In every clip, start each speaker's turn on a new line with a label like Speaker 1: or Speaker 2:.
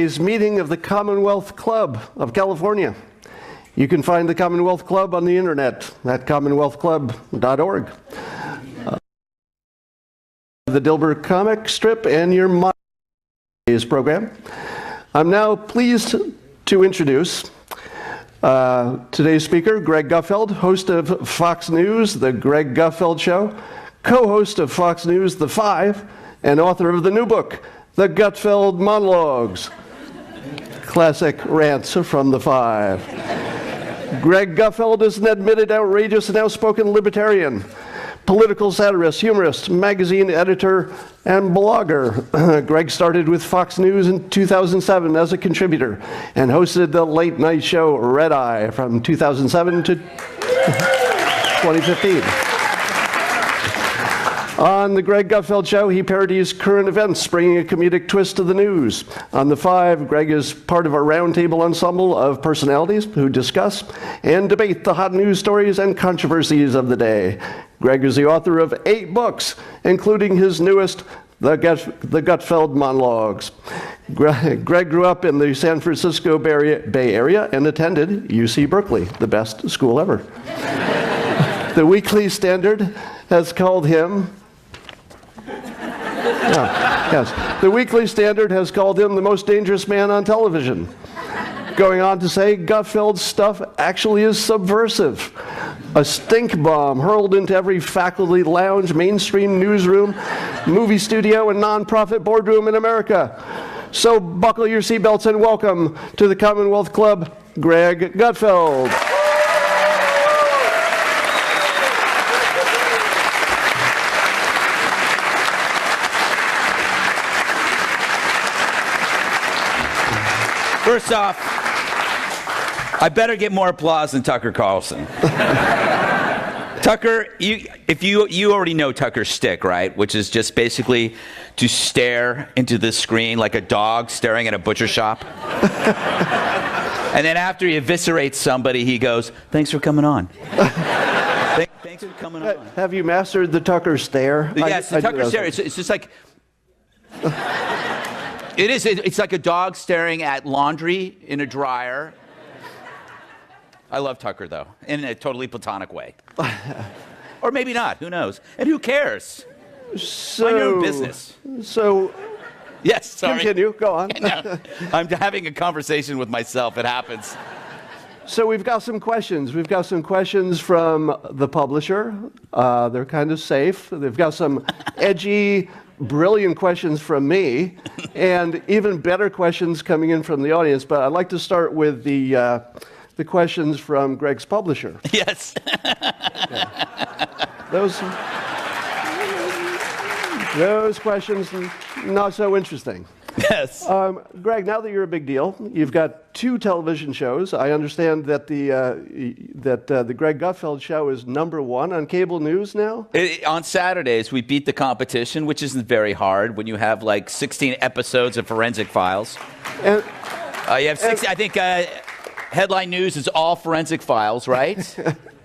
Speaker 1: today's meeting of the Commonwealth Club of California. You can find the Commonwealth Club on the internet at commonwealthclub.org. The Dilbert comic strip and your Mondays program. I'm now pleased to introduce today's speaker, Greg Gutfeld, host of Fox News, The Greg Gutfeld Show, co-host of Fox News, The Five, and author of the new book, The Gutfeld Monologues, classic rants from The Five. Greg Gutfeld is an admitted outrageous and outspoken libertarian, political satirist, humorist, magazine editor, and blogger. Greg started with Fox News in 2007 as a contributor and hosted the late night show Red Eye from 2007 to 2015. On The Greg Gutfeld Show, he parodies current events, bringing a comedic twist to the news. On The Five, Greg is part of a roundtable ensemble of personalities who discuss and debate the hot news stories and controversies of the day. Greg is the author of 8 books, including his newest, The Gutfeld Monologues. Greg grew up in the San Francisco Bay Area and attended UC Berkeley, the best school ever. The Weekly Standard has called him... The Weekly Standard has called him the most dangerous man on television, going on to say Gutfeld's stuff actually is subversive. A stink bomb hurled into every faculty lounge, mainstream newsroom, movie studio, and nonprofit boardroom in America. So buckle your seatbelts and welcome to the Commonwealth Club, Greg Gutfeld.
Speaker 2: First off, I better get more applause than Tucker Carlson. Tucker, you already know Tucker's shtick, right? Which is just basically to stare into the screen like a dog staring at a butcher shop. And then after he eviscerates somebody, he goes, "Thanks for coming on." Thanks for coming on.
Speaker 1: Have you mastered the Tucker stare?
Speaker 2: Yes, the Tucker stare. It's just like... It is. It's like a dog staring at laundry in a dryer. I love Tucker, though, in a totally platonic way. Or maybe not. Who knows? And who cares?
Speaker 1: So,
Speaker 2: mind your own business.
Speaker 1: So,
Speaker 2: yes, sorry.
Speaker 1: Continue. Go on.
Speaker 2: No, I'm having a conversation with myself. It happens.
Speaker 1: So we've got some questions. We've got some questions from the publisher. They're kind of safe. They've got some edgy, brilliant questions from me, and even better questions coming in from the audience. But I'd like to start with the questions from Greg's publisher.
Speaker 2: Yes.
Speaker 1: Okay. Those questions, not so interesting.
Speaker 2: Yes.
Speaker 1: Greg, now that you're a big deal, you've got 2 television shows. I understand that the Greg Gutfeld Show is #1 on cable news now?
Speaker 2: On Saturdays, we beat the competition, which isn't very hard when you have like 16 episodes of Forensic Files.
Speaker 1: And,
Speaker 2: you have 60, I think Headline News is all Forensic Files, right?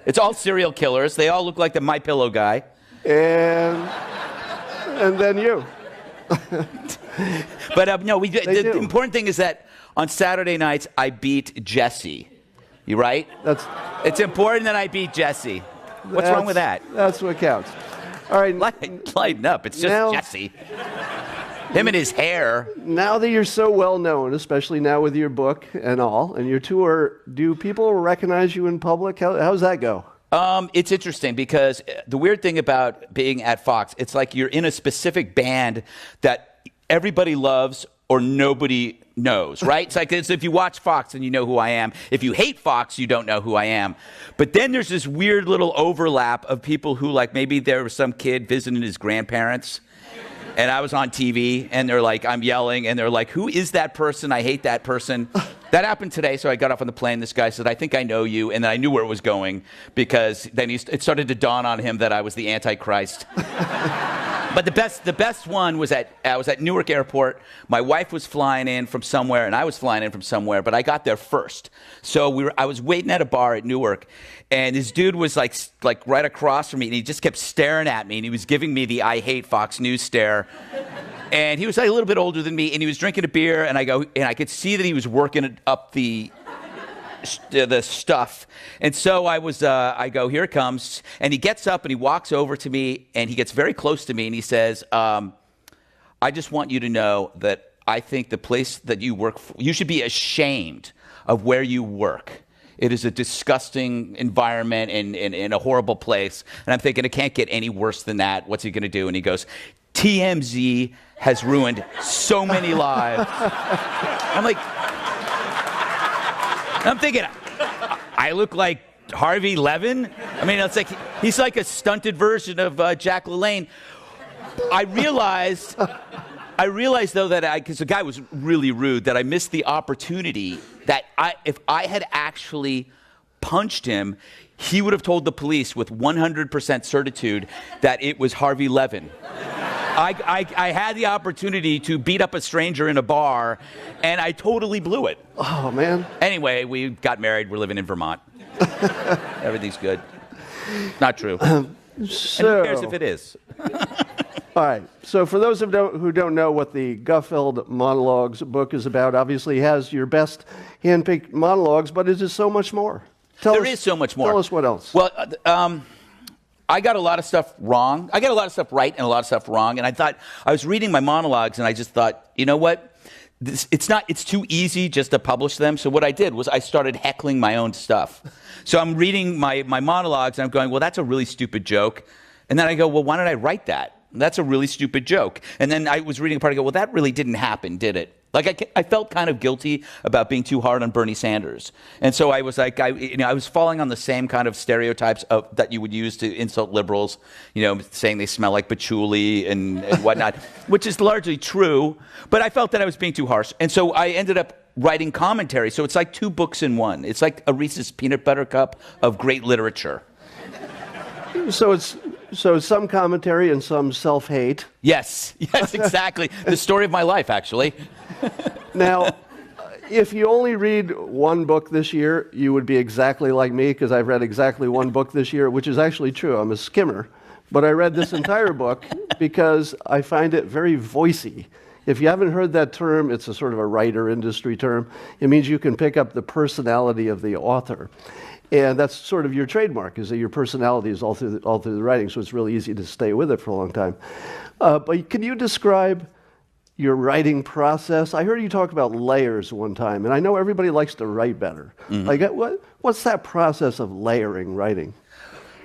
Speaker 2: It's all serial killers. They all look like the My Pillow guy.
Speaker 1: And then you.
Speaker 2: But no, the important thing is that on Saturday nights, I beat Jesse. You right? It's important that I beat Jesse. What's wrong with that?
Speaker 1: That's what counts. All right.
Speaker 2: Lighten up. It's just Jesse. Him and his hair.
Speaker 1: Now that you're so well known, especially now with your book and all, and your tour, do people recognize you in public? How's that go?
Speaker 2: It's interesting because the weird thing about being at Fox, it's like you're in a specific band that everybody loves or nobody knows, right? It's like if you watch Fox, then you know who I am. If you hate Fox, you don't know who I am. But then there's this weird little overlap of people who, like, maybe there was some kid visiting his grandparents, and I was on TV, and they're like, I'm yelling, and they're like, who is that person? I hate that person. That happened today, so I got off on the plane. This guy said, I think I know you, and then I knew where it was going, because then it started to dawn on him that I was the Antichrist. But the best one was I was at Newark Airport. My wife was flying in from somewhere, and I was flying in from somewhere, but I got there first. So I was waiting at a bar at Newark, and this dude was like right across from me, and he just kept staring at me, and he was giving me the I hate Fox News stare. And he was like a little bit older than me, and he was drinking a beer, and I could see that he was working up the stuff. And so I go, here it comes. And he gets up and he walks over to me, and he gets very close to me, and he says, I just want you to know that I think the place that you work for, you should be ashamed of where you work. It is a disgusting environment and a horrible place. And I'm thinking, it can't get any worse than that. What's he going to do? And he goes, TMZ has ruined so many lives. I'm thinking, I look like Harvey Levin? I mean, it's like he's like a stunted version of Jack LaLanne. I realized though that because the guy was really rude, that I missed the opportunity that if I had actually punched him, he would have told the police with 100% certitude that it was Harvey Levin. I had the opportunity to beat up a stranger in a bar, and I totally blew it.
Speaker 1: Oh, man.
Speaker 2: Anyway, we got married. We're living in Vermont. Everything's good. Not true. And who cares if it is?
Speaker 1: All right. So for those who don't know what the Gutfeld Monologues book is about, obviously it has your best handpicked monologues, but it is so much more.
Speaker 2: There is so much more.
Speaker 1: Tell us what else.
Speaker 2: Well, I got a lot of stuff wrong. I got a lot of stuff right and a lot of stuff wrong. And I was reading my monologues, and I just thought, you know what? It's too easy just to publish them. So what I did was I started heckling my own stuff. So I'm reading my monologues, and I'm going, well, that's a really stupid joke. And then I go, well, why did I write that? That's a really stupid joke. And then I was reading a part, I go, well, that really didn't happen, did it? Like I felt kind of guilty about being too hard on Bernie Sanders. And so I was like, I was falling on the same kind of stereotypes that you would use to insult liberals, saying they smell like patchouli and whatnot, which is largely true. But I felt that I was being too harsh. And so I ended up writing commentary. So it's like 2 books in one. It's like a Reese's peanut butter cup of great literature.
Speaker 1: So it's some commentary and some self-hate.
Speaker 2: Yes, exactly. The story of my life, actually.
Speaker 1: Now, if you only read one book this year, you would be exactly like me, because I've read exactly one book this year, which is actually true. I'm a skimmer. But I read this entire book because I find it very voicey. If you haven't heard that term, it's a sort of a writer industry term. It means you can pick up the personality of the author. And that's sort of your trademark, is that your personality is all through the writing, so it's really easy to stay with it for a long time. But can you describe your writing process? I heard you talk about layers one time, and I know everybody likes to write better. Mm-hmm. Like, what's that process of layering writing?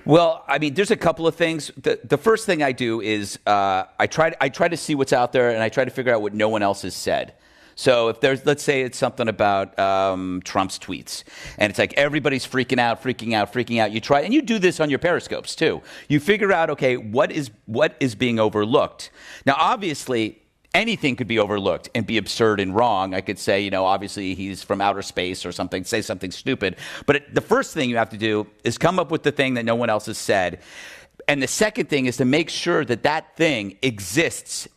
Speaker 2: Well, I mean, there's a couple of things. The first thing I do is I try to see what's out there, and I try to figure out what no one else has said. So if let's say it's something about Trump's tweets, and it's like everybody's freaking out. You try, and you do this on your periscopes too. You figure out, okay, what is being overlooked. Now, obviously, anything could be overlooked and be absurd and wrong. I could say, obviously he's from outer space or something, say something stupid. But the first thing you have to do is come up with the thing that no one else has said. And the second thing is to make sure that thing exists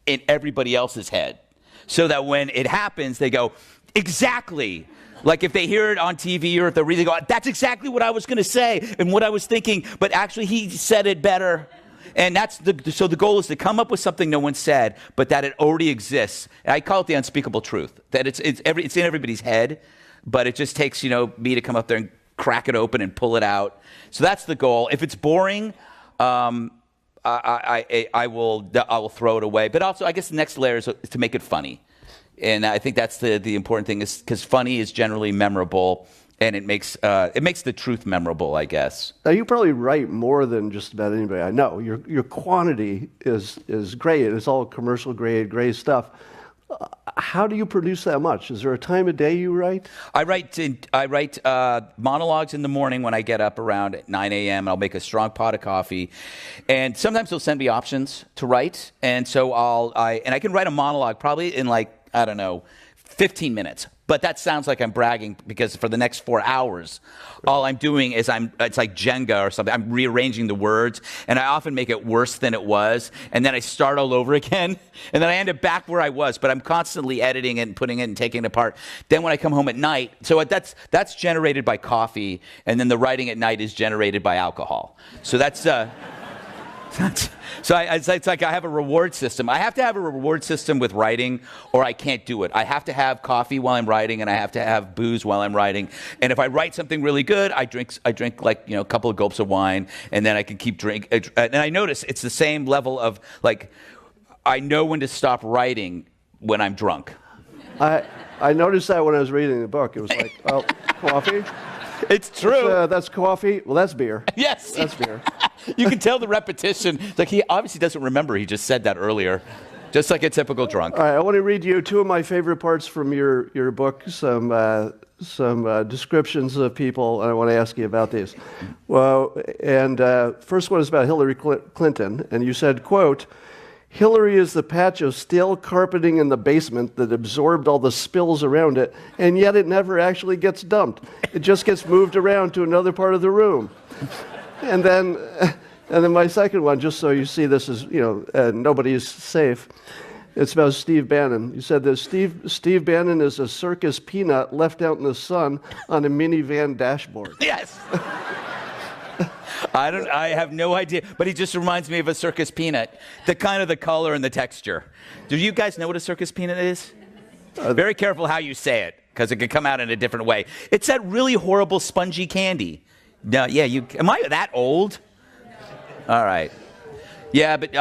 Speaker 2: in everybody else's head. So that when it happens, they go, exactly. Like if they hear it on TV or if they really go, that's exactly what I was going to say and what I was thinking, but actually he said it better. And so the goal is to come up with something no one said, but that it already exists. And I call it the unspeakable truth, that it's in everybody's head, but it just takes, me to come up there and crack it open and pull it out. So that's the goal. If it's boring, I will throw it away. But also, I guess the next layer is to make it funny. And I think that's the important thing, is because funny is generally memorable, and it makes the truth memorable, I guess.
Speaker 1: Now, you probably write more than just about anybody I know. Your quantity is great. It's all commercial grade stuff. How do you produce that much? Is there a time of day you write?
Speaker 2: I write monologues in the morning when I get up around 9 a.m. I'll make a strong pot of coffee, and sometimes they'll send me options to write, and so I can write a monologue probably in 15 minutes. But that sounds like I'm bragging, because for the next 4 hours, all I'm doing is it's like Jenga or something. I'm rearranging the words, and I often make it worse than it was, and then I start all over again, and then I end up back where I was, but I'm constantly editing it and putting it and taking it apart. Then when I come home at night, so that's generated by coffee, and then the writing at night is generated by alcohol. So that's... So it's like I have a reward system. I have to have a reward system with writing, or I can't do it. I have to have coffee while I'm writing, and I have to have booze while I'm writing. And if I write something really good, I drink like a couple of gulps of wine, and then I can keep drinking. And I notice it's the same level of like I know when to stop writing when I'm drunk.
Speaker 1: I noticed that when I was reading the book. It was like, oh, coffee.
Speaker 2: It's true.
Speaker 1: That's coffee. Well, that's beer.
Speaker 2: Yes,
Speaker 1: that's beer.
Speaker 2: You can tell the repetition. Like he obviously doesn't remember. He just said that earlier, just like a typical drunk.
Speaker 1: All right, I want to read you two of my favorite parts from your book. Some descriptions of people, and I want to ask you about these. Well, and first one is about Hillary Clinton, and you said, quote, "Hillary is the patch of stale carpeting in the basement that absorbed all the spills around it, and yet it never actually gets dumped. It just gets moved around to another part of the room." And then my second one, just so you see this is, nobody is safe. It's about Steve Bannon. You said that Steve Bannon is a circus peanut left out in the sun on a minivan dashboard.
Speaker 2: Yes. I have no idea, but he just reminds me of a circus peanut. The color and the texture. Do you guys know what a circus peanut is? Very careful how you say it, because it could come out in a different way. It's that really horrible spongy candy. No, yeah, am I that old? All right. Yeah, but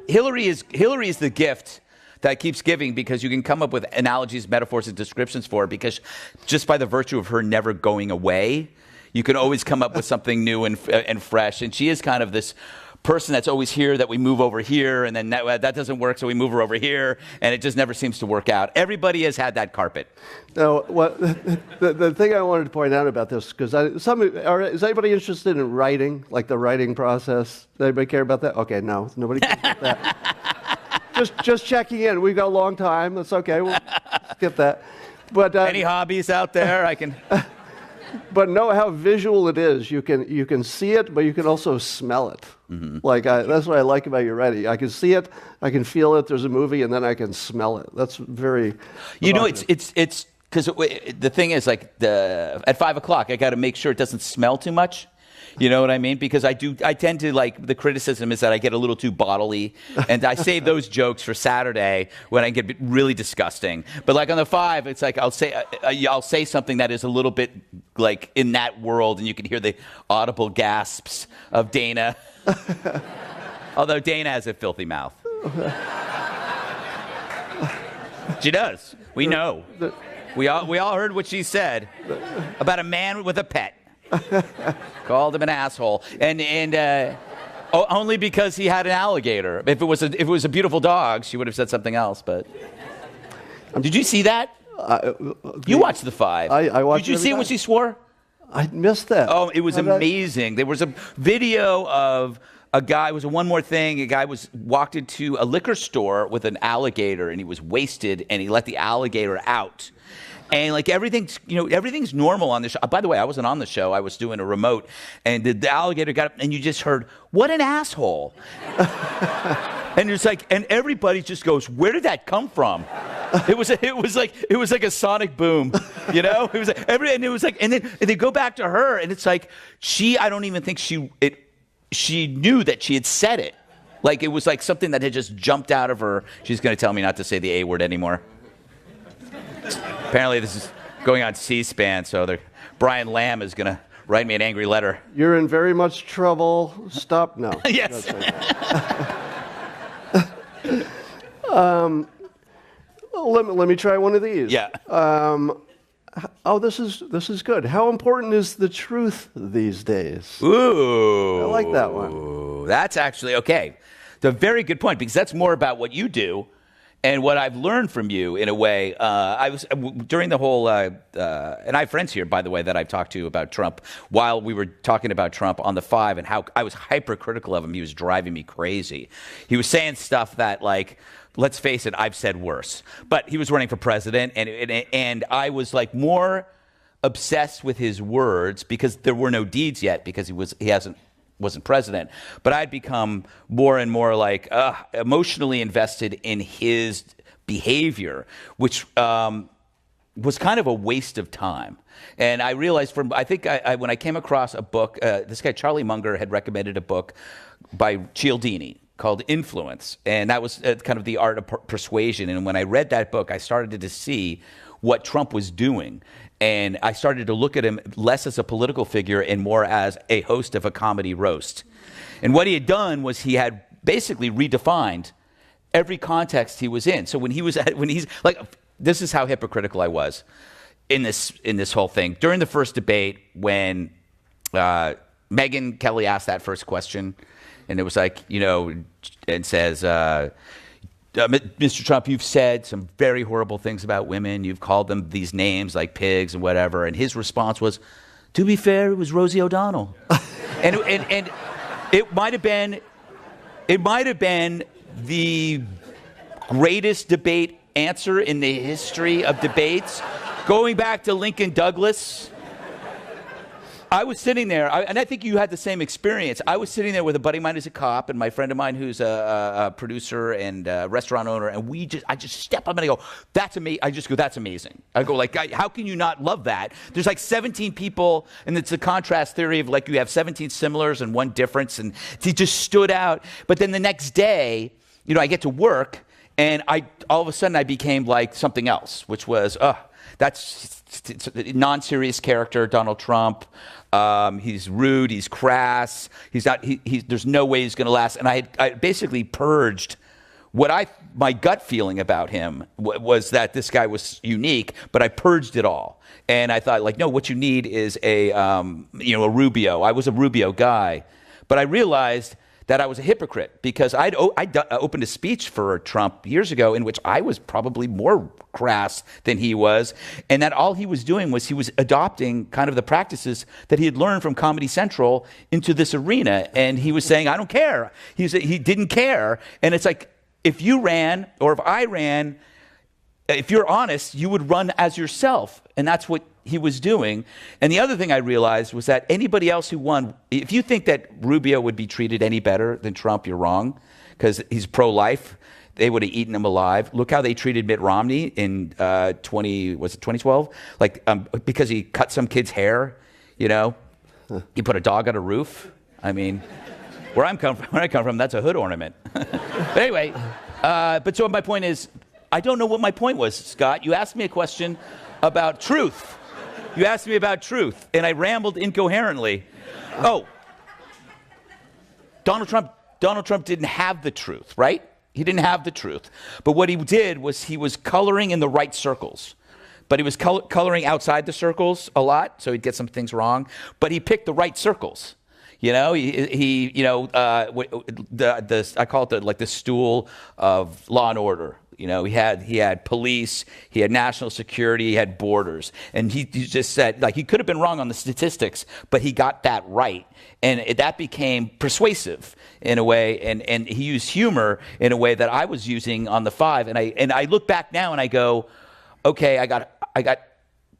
Speaker 2: Hillary is the gift that keeps giving, because you can come up with analogies, metaphors, and descriptions for her, because just by the virtue of her never going away, you can always come up with something new and fresh. And she is kind of this person that's always here, that we move over here, and then that doesn't work, so we move her over here, and it just never seems to work out. Everybody has had that carpet.
Speaker 1: Now, the thing I wanted to point out about this, because is anybody interested in writing, like the writing process? Does anybody care about that? Okay, no, nobody cares about that. Just checking in. We've got a long time. That's okay. We'll skip that. But
Speaker 2: any hobbies out there? I can.
Speaker 1: But know how visual it is. You can see it, but you can also smell it. Mm-hmm. That's what I like about your writing. I can see it, I can feel it. There's a movie, and then I can smell it. That's very.
Speaker 2: It's because the thing is, like, at 5 o'clock, I got to make sure it doesn't smell too much. You know what I mean? Because I tend to, like, the criticism is that I get a little too bodily, and I save those jokes for Saturday when I get really disgusting. But like on the 5, it's like I'll say something that is a little bit like in that world, and you can hear the audible gasps of Dana. Although Dana has a filthy mouth. She does. We know. We all heard what she said about a man with a pet. Called him an asshole, and only because he had an alligator. If it was a beautiful dog, she would have said something else. But did you see that? You watched the 5.
Speaker 1: I watched.
Speaker 2: Did you see when she swore?
Speaker 1: I missed that.
Speaker 2: Oh, it was amazing. There was a video of a guy. It was a One More Thing. A guy walked into a liquor store with an alligator, and he was wasted, and he let the alligator out. And like everything's normal on the show. By the way, I wasn't on the show. I was doing a remote, and the alligator got up, and you just heard, "What an asshole!" And it's like, and everybody just goes, "Where did that come from?" It was like a sonic boom, you know. It was like, and then they go back to her, and it's like I don't even think she knew that she had said it. Like it was like something that had just jumped out of her. She's going to tell me not to say the A word anymore. Apparently this is going on C-SPAN, so Brian Lamb is going to write me an angry letter.
Speaker 1: You're in very much trouble. Stop. No.
Speaker 2: Yes.
Speaker 1: Let me try one of these.
Speaker 2: Yeah.
Speaker 1: This is good. How important is the truth these days?
Speaker 2: Ooh.
Speaker 1: I like that one.
Speaker 2: That's actually okay. It's a very good point, because that's more about what you do. And what I've learned from you, in a way, I was during the whole, and I have friends here, by the way, that I've talked to about Trump, while we were talking about Trump on the 5, and how I was hypercritical of him. He was driving me crazy. He was saying stuff that, like, let's face it, I've said worse. But he was running for president, and I was like more obsessed with his words, because there were no deeds yet, because he wasn't president, but I'd become more and more like emotionally invested in his behavior, which was kind of a waste of time. And I realized when I came across a book, this guy Charlie Munger had recommended a book by Cialdini called Influence. And that was kind of the art of persuasion. And when I read that book, I started to see what Trump was doing. And I started to look at him less as a political figure and more as a host of a comedy roast. And what he had done was he had basically redefined every context he was in. So when he's like, this is how hypocritical I was in this whole thing. During the first debate, when Megyn Kelly asked that first question, and it was like, and says, Mr. Trump, you've said some very horrible things about women. You've called them these names like pigs and whatever. And his response was, to be fair, it was Rosie O'Donnell. and it might have been the greatest debate answer in the history of debates, going back to Lincoln Douglas. I was sitting there, and I think you had the same experience. I was sitting there with a buddy of mine who's a cop, and my friend of mine who's a producer and a restaurant owner, and I just step up and I go, that's amazing. I just go, that's amazing. I go, like, how can you not love that? There's like 17 people, and it's a contrast theory of like you have 17 similars and one difference, and he just stood out. But then the next day, I get to work, and all of a sudden I became like something else, which was, that's a non-serious character, Donald Trump. He's rude. He's crass. There's no way he's going to last. And I basically purged my gut feeling about him was that this guy was unique, but I purged it all. And I thought, like, no, what you need is a Rubio. I was a Rubio guy, but I realized that I was a hypocrite because I opened a speech for Trump years ago in which I was probably more crass than he was, and that all he was doing was he was adopting kind of the practices that he had learned from Comedy Central into this arena, and he was saying, I don't care. He didn't care, and it's like, if you ran, or if I ran, if you're honest, you would run as yourself, and that's what he was doing. And the other thing I realized was that anybody else who won, if you think that Rubio would be treated any better than Trump, you're wrong, because he's pro-life. They would have eaten him alive. Look how they treated Mitt Romney in 2012? Like, because he cut some kid's hair, He put a dog on a roof. I mean, where I come from, that's a hood ornament. But anyway, so my point is, I don't know what my point was, Scott. You asked me a question about truth. You asked me about truth, and I rambled incoherently. Oh, Donald Trump didn't have the truth, right? He didn't have the truth. But what he did was he was coloring in the right circles. But he was coloring outside the circles a lot, so he'd get some things wrong. But he picked the right circles. I call it the stool of law and order. He had police, he had national security, he had borders. And he just said, like, he could have been wrong on the statistics, but he got that right. And that became persuasive in a way. And he used humor in a way that I was using on the Five. And I look back now and I go, okay, I got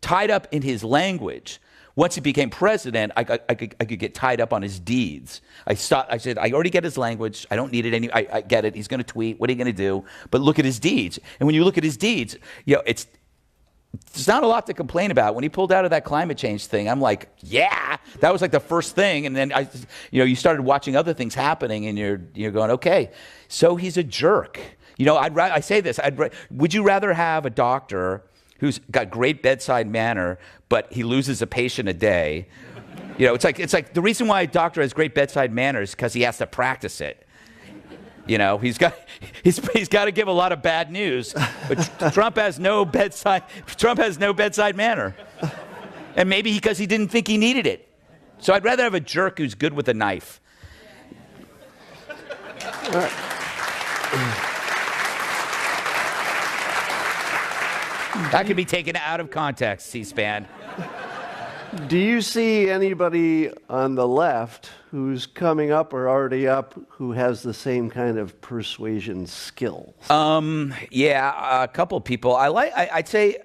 Speaker 2: tied up in his language. Once he became president, I could get tied up on his deeds. I said, I already get his language. I don't need it I get it. He's going to tweet. What are you going to do? But look at his deeds. And when you look at his deeds, it's not a lot to complain about. When he pulled out of that climate change thing, I'm like, yeah, that was like the first thing. And then you started watching other things happening, and you're going, okay, so he's a jerk. I say this. Would you rather have a doctor who's got great bedside manner, but he loses a patient a day? It's like the reason why a doctor has great bedside manner is because he has to practice it. He's got to give a lot of bad news, but Trump has no bedside manner, and maybe because he didn't think he needed it. So I'd rather have a jerk who's good with a knife. That can be taken out of context, C-SPAN.
Speaker 1: Do you see anybody on the left who's coming up or already up who has the same kind of persuasion skills?
Speaker 2: Yeah, a couple of people. I'd say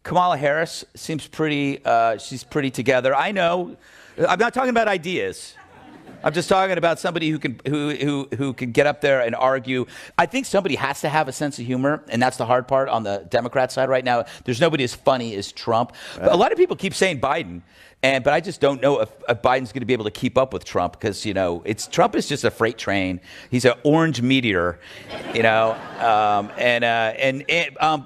Speaker 2: Kamala Harris seems pretty, she's pretty together. I know, I'm not talking about ideas. I'm just talking about somebody who can get up there and argue. I think somebody has to have a sense of humor, and that's the hard part on the Democrat side right now. There's nobody as funny as Trump. A lot of people keep saying Biden, but I just don't know if Biden's going to be able to keep up with Trump because Trump is just a freight train. He's an orange meteor, and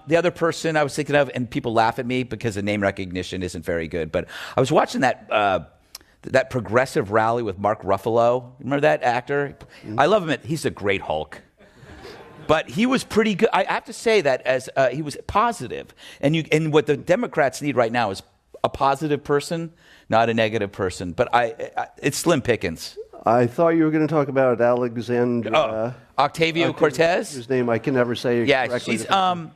Speaker 2: the other person I was thinking of, and people laugh at me because the name recognition isn't very good, but I was watching that progressive rally with Mark Ruffalo. Remember that actor? I love him. He's a great Hulk. But he was pretty good. I have to say that as he was positive. And what the Democrats need right now is a positive person, not a negative person. But it's slim pickings.
Speaker 1: I thought you were going to talk about Alexandria.
Speaker 2: Ocasio-Cortez?
Speaker 1: Whose name I can never say correctly.
Speaker 2: Yeah,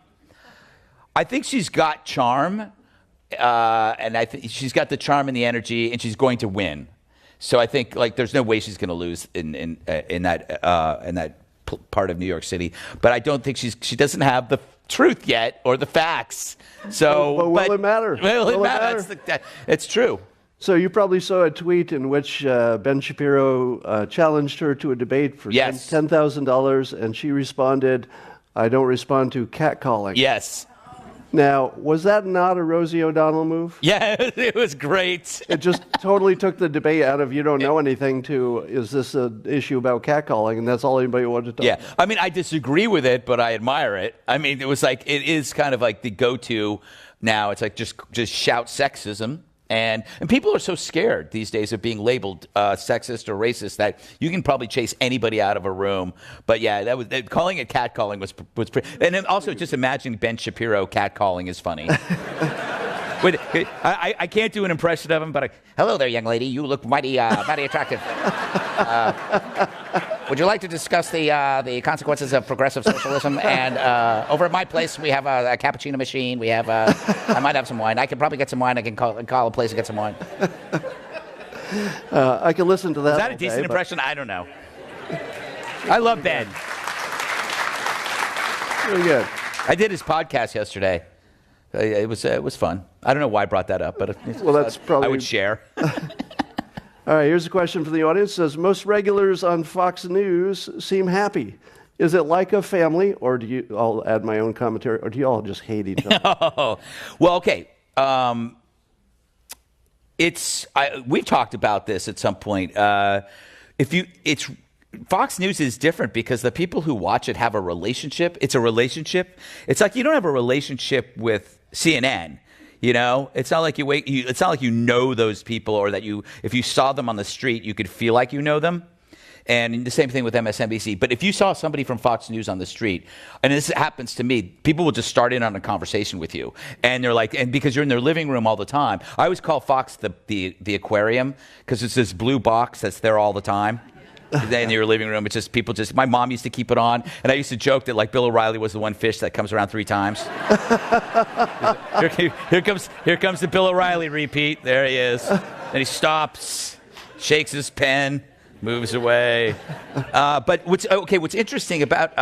Speaker 2: I think she's got charm. And I think she's got the charm and the energy, and she's going to win. So I think there's no way she's going to lose in that part of New York City. But I don't think she doesn't have the truth yet or the facts. So,
Speaker 1: will it matter?
Speaker 2: Will it matter? It's true.
Speaker 1: So you probably saw a tweet in which Ben Shapiro challenged her to a debate for $10,000, and she responded, "I don't respond to catcalling."
Speaker 2: Yes.
Speaker 1: Now, was that not a Rosie O'Donnell move?
Speaker 2: Yeah, it was great.
Speaker 1: It just totally took the debate out of you don't know anything to is this an issue about catcalling, and that's all anybody wanted to talk about.
Speaker 2: I mean, I disagree with it, but I admire it. I mean, it is kind of like the go-to now. It's like just shout sexism. And people are so scared these days of being labeled sexist or racist that you can probably chase anybody out of a room. But yeah, calling it catcalling was pretty. And then also just imagining Ben Shapiro catcalling is funny. I can't do an impression of him, but hello there, young lady. You look mighty attractive. Would you like to discuss the consequences of progressive socialism? And over at my place, we have a cappuccino machine. We have I might have some wine. I can probably get some wine. I can call a place and get some wine.
Speaker 1: I can listen to that.
Speaker 2: Is that a decent impression? I don't know. I love Ben.
Speaker 1: Really good.
Speaker 2: I did his podcast yesterday. It was fun. I don't know why I brought that up, but
Speaker 1: that's probably
Speaker 2: I would share.
Speaker 1: All right, here's a question from the audience. It says, most regulars on Fox News seem happy. Is it like a family, or I'll add my own commentary, or do you all just hate each other?
Speaker 2: Oh, well, okay. We've talked about this at some point. Fox News is different because the people who watch it have a relationship. It's a relationship. It's like you don't have a relationship with CNN. It's not like it's not like you know those people, or that if you saw them on the street, you could feel like you know them. And the same thing with MSNBC. But if you saw somebody from Fox News on the street, and this happens to me, people will just start in on a conversation with you, and they're like, and because you're in their living room all the time. I always call Fox the aquarium because it's this blue box that's there all the time. In your living room, it's just people. My mom used to keep it on, and I used to joke that Bill O'Reilly was the one fish that comes around 3 times. Here comes the Bill O'Reilly repeat. There he is. Then he stops, shakes his pen, moves away. But what's interesting about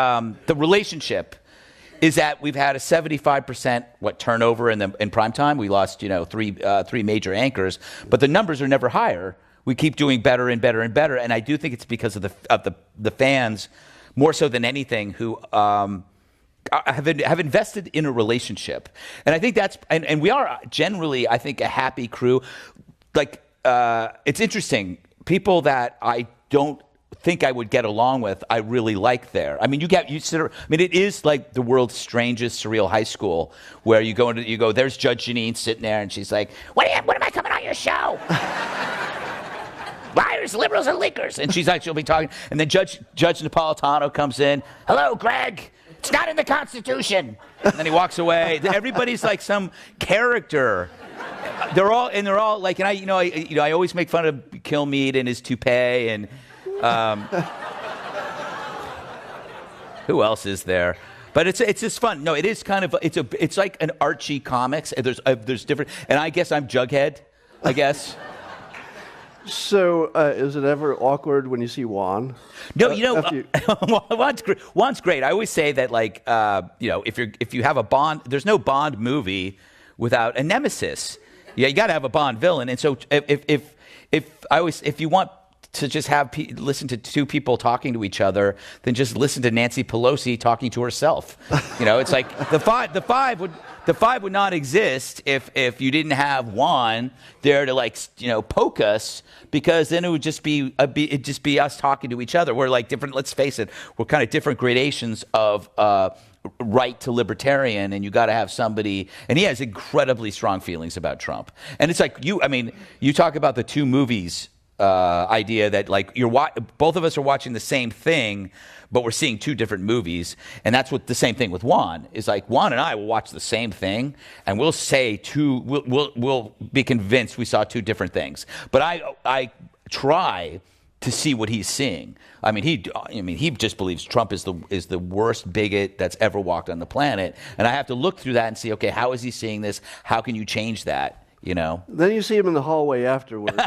Speaker 2: the relationship is that we've had a 75% turnover in prime time. We lost three major anchors, but the numbers are never higher. We keep doing better and better and better, and I do think it's because of the fans more so than anything who have invested in a relationship, and I think and we are generally, I think, a happy crew. It's interesting, people that I don't think I would get along with, I really like there. I mean, it is like the world's strangest surreal high school where you go. There's Judge Janine sitting there, and she's like, "When am I coming on your show?" Liars, liberals, and leakers. And she'll be talking. And then Judge Napolitano comes in. Hello, Greg. It's not in the Constitution. And then he walks away. Everybody's like some character. They're all like, and I always make fun of Kilmeade and his toupee, and who else is there? But it's just fun. No, it is kind of it's like an Archie comics. There's different, and I guess I'm Jughead. I guess.
Speaker 1: So, is it ever awkward when you see Juan?
Speaker 2: No, Juan's great. I always say that, if you have a Bond, there's no Bond movie without a nemesis. Yeah, you got to have a Bond villain. And so, if you want to just listen to two people talking to each other than just listen to Nancy Pelosi talking to herself. It's like the five would not exist if you didn't have Juan there to poke us, because then it would just be us talking to each other. We're like different. Let's face it, we're kind of different gradations of right to libertarian, and you got to have somebody. And he has incredibly strong feelings about Trump. And it's like you talk about the two movies idea that both of us are watching the same thing, but we're seeing two different movies. And that's what the same thing with Juan is like. Juan and I will watch the same thing, and we'll say we'll be convinced we saw two different things. But I try to see what he's seeing. He just believes Trump is the worst bigot that's ever walked on the planet, and I have to look through that and see, okay, how is he seeing this? How can you change that?
Speaker 1: Then you see him in the hallway afterwards.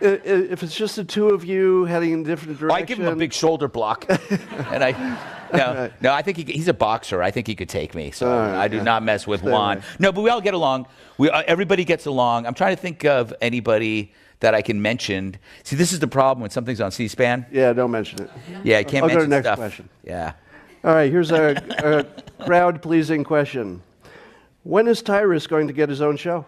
Speaker 1: If it's just the two of you heading in different directions,
Speaker 2: I give him a big shoulder block, and I think he's a boxer. I think he could take me. So I do not mess with Juan. No, but we all get along. Everybody gets along. I'm trying to think of anybody that I can mention. See, this is the problem when something's on C-SPAN.
Speaker 1: Yeah, don't mention it.
Speaker 2: Yeah, I can't
Speaker 1: I'll
Speaker 2: mention
Speaker 1: go to the next
Speaker 2: stuff.
Speaker 1: question.
Speaker 2: Yeah.
Speaker 1: All right, here's a crowd-pleasing question. When is Tyrus going to get his own show?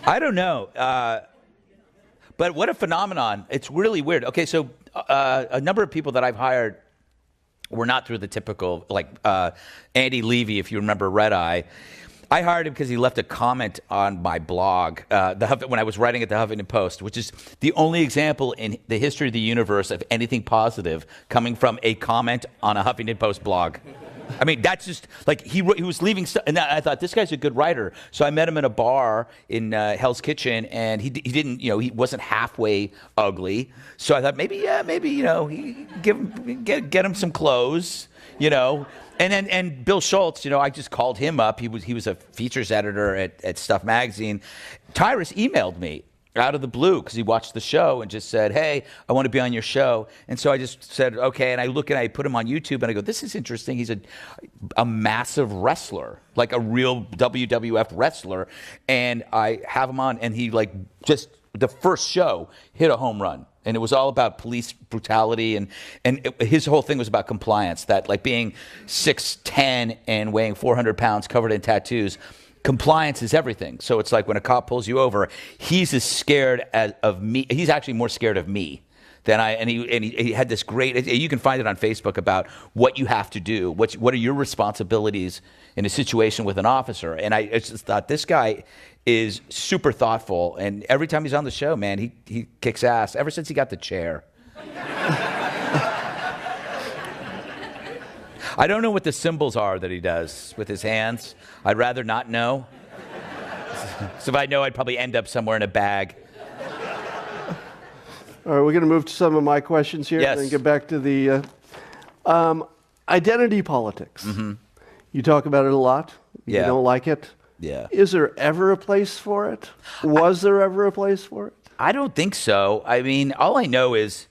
Speaker 2: I don't know. But what a phenomenon. It's really weird. Okay, so a number of people that I've hired were not through the typical, Andy Levy, if you remember Red Eye. I hired him because he left a comment on my blog when I was writing at the Huffington Post, which is the only example in the history of the universe of anything positive coming from a comment on a Huffington Post blog. That's just he was leaving stuff, and I thought, this guy's a good writer. So I met him in a bar in Hell's Kitchen, and he didn't, he wasn't halfway ugly. So I thought maybe get him some clothes, And Bill Schultz, I just called him up. He was a features editor at Stuff Magazine. Tyrus emailed me out of the blue because he watched the show and just said, hey, I want to be on your show. And so I just said, okay. And I look and I put him on YouTube and I go, this is interesting. He's a massive wrestler, like a real WWF wrestler. And I have him on, and he just the first show hit a home run. And it was all about police brutality, and his whole thing was about compliance, that being 6'10" and weighing 400 pounds covered in tattoos, compliance is everything. So it's like when a cop pulls you over, he's as scared of me. He's actually more scared of me than I. And he had this great. You can find it on Facebook about what you have to do. What are your responsibilities in a situation with an officer? And I just thought, this guy is super thoughtful, and every time he's on the show, man, he kicks ass. Ever since he got the chair. I don't know what the symbols are that he does with his hands. I'd rather not know. So if I know, I'd probably end up somewhere in a bag.
Speaker 1: All right, we're going to move to some of my questions here,
Speaker 2: Yes.
Speaker 1: and then get back to the identity politics.
Speaker 2: Mm-hmm.
Speaker 1: You talk about it a lot.
Speaker 2: Yeah.
Speaker 1: You don't like it.
Speaker 2: Yeah.
Speaker 1: Is there ever a place for it? Was there ever a place for it?
Speaker 2: I don't think so. All I know is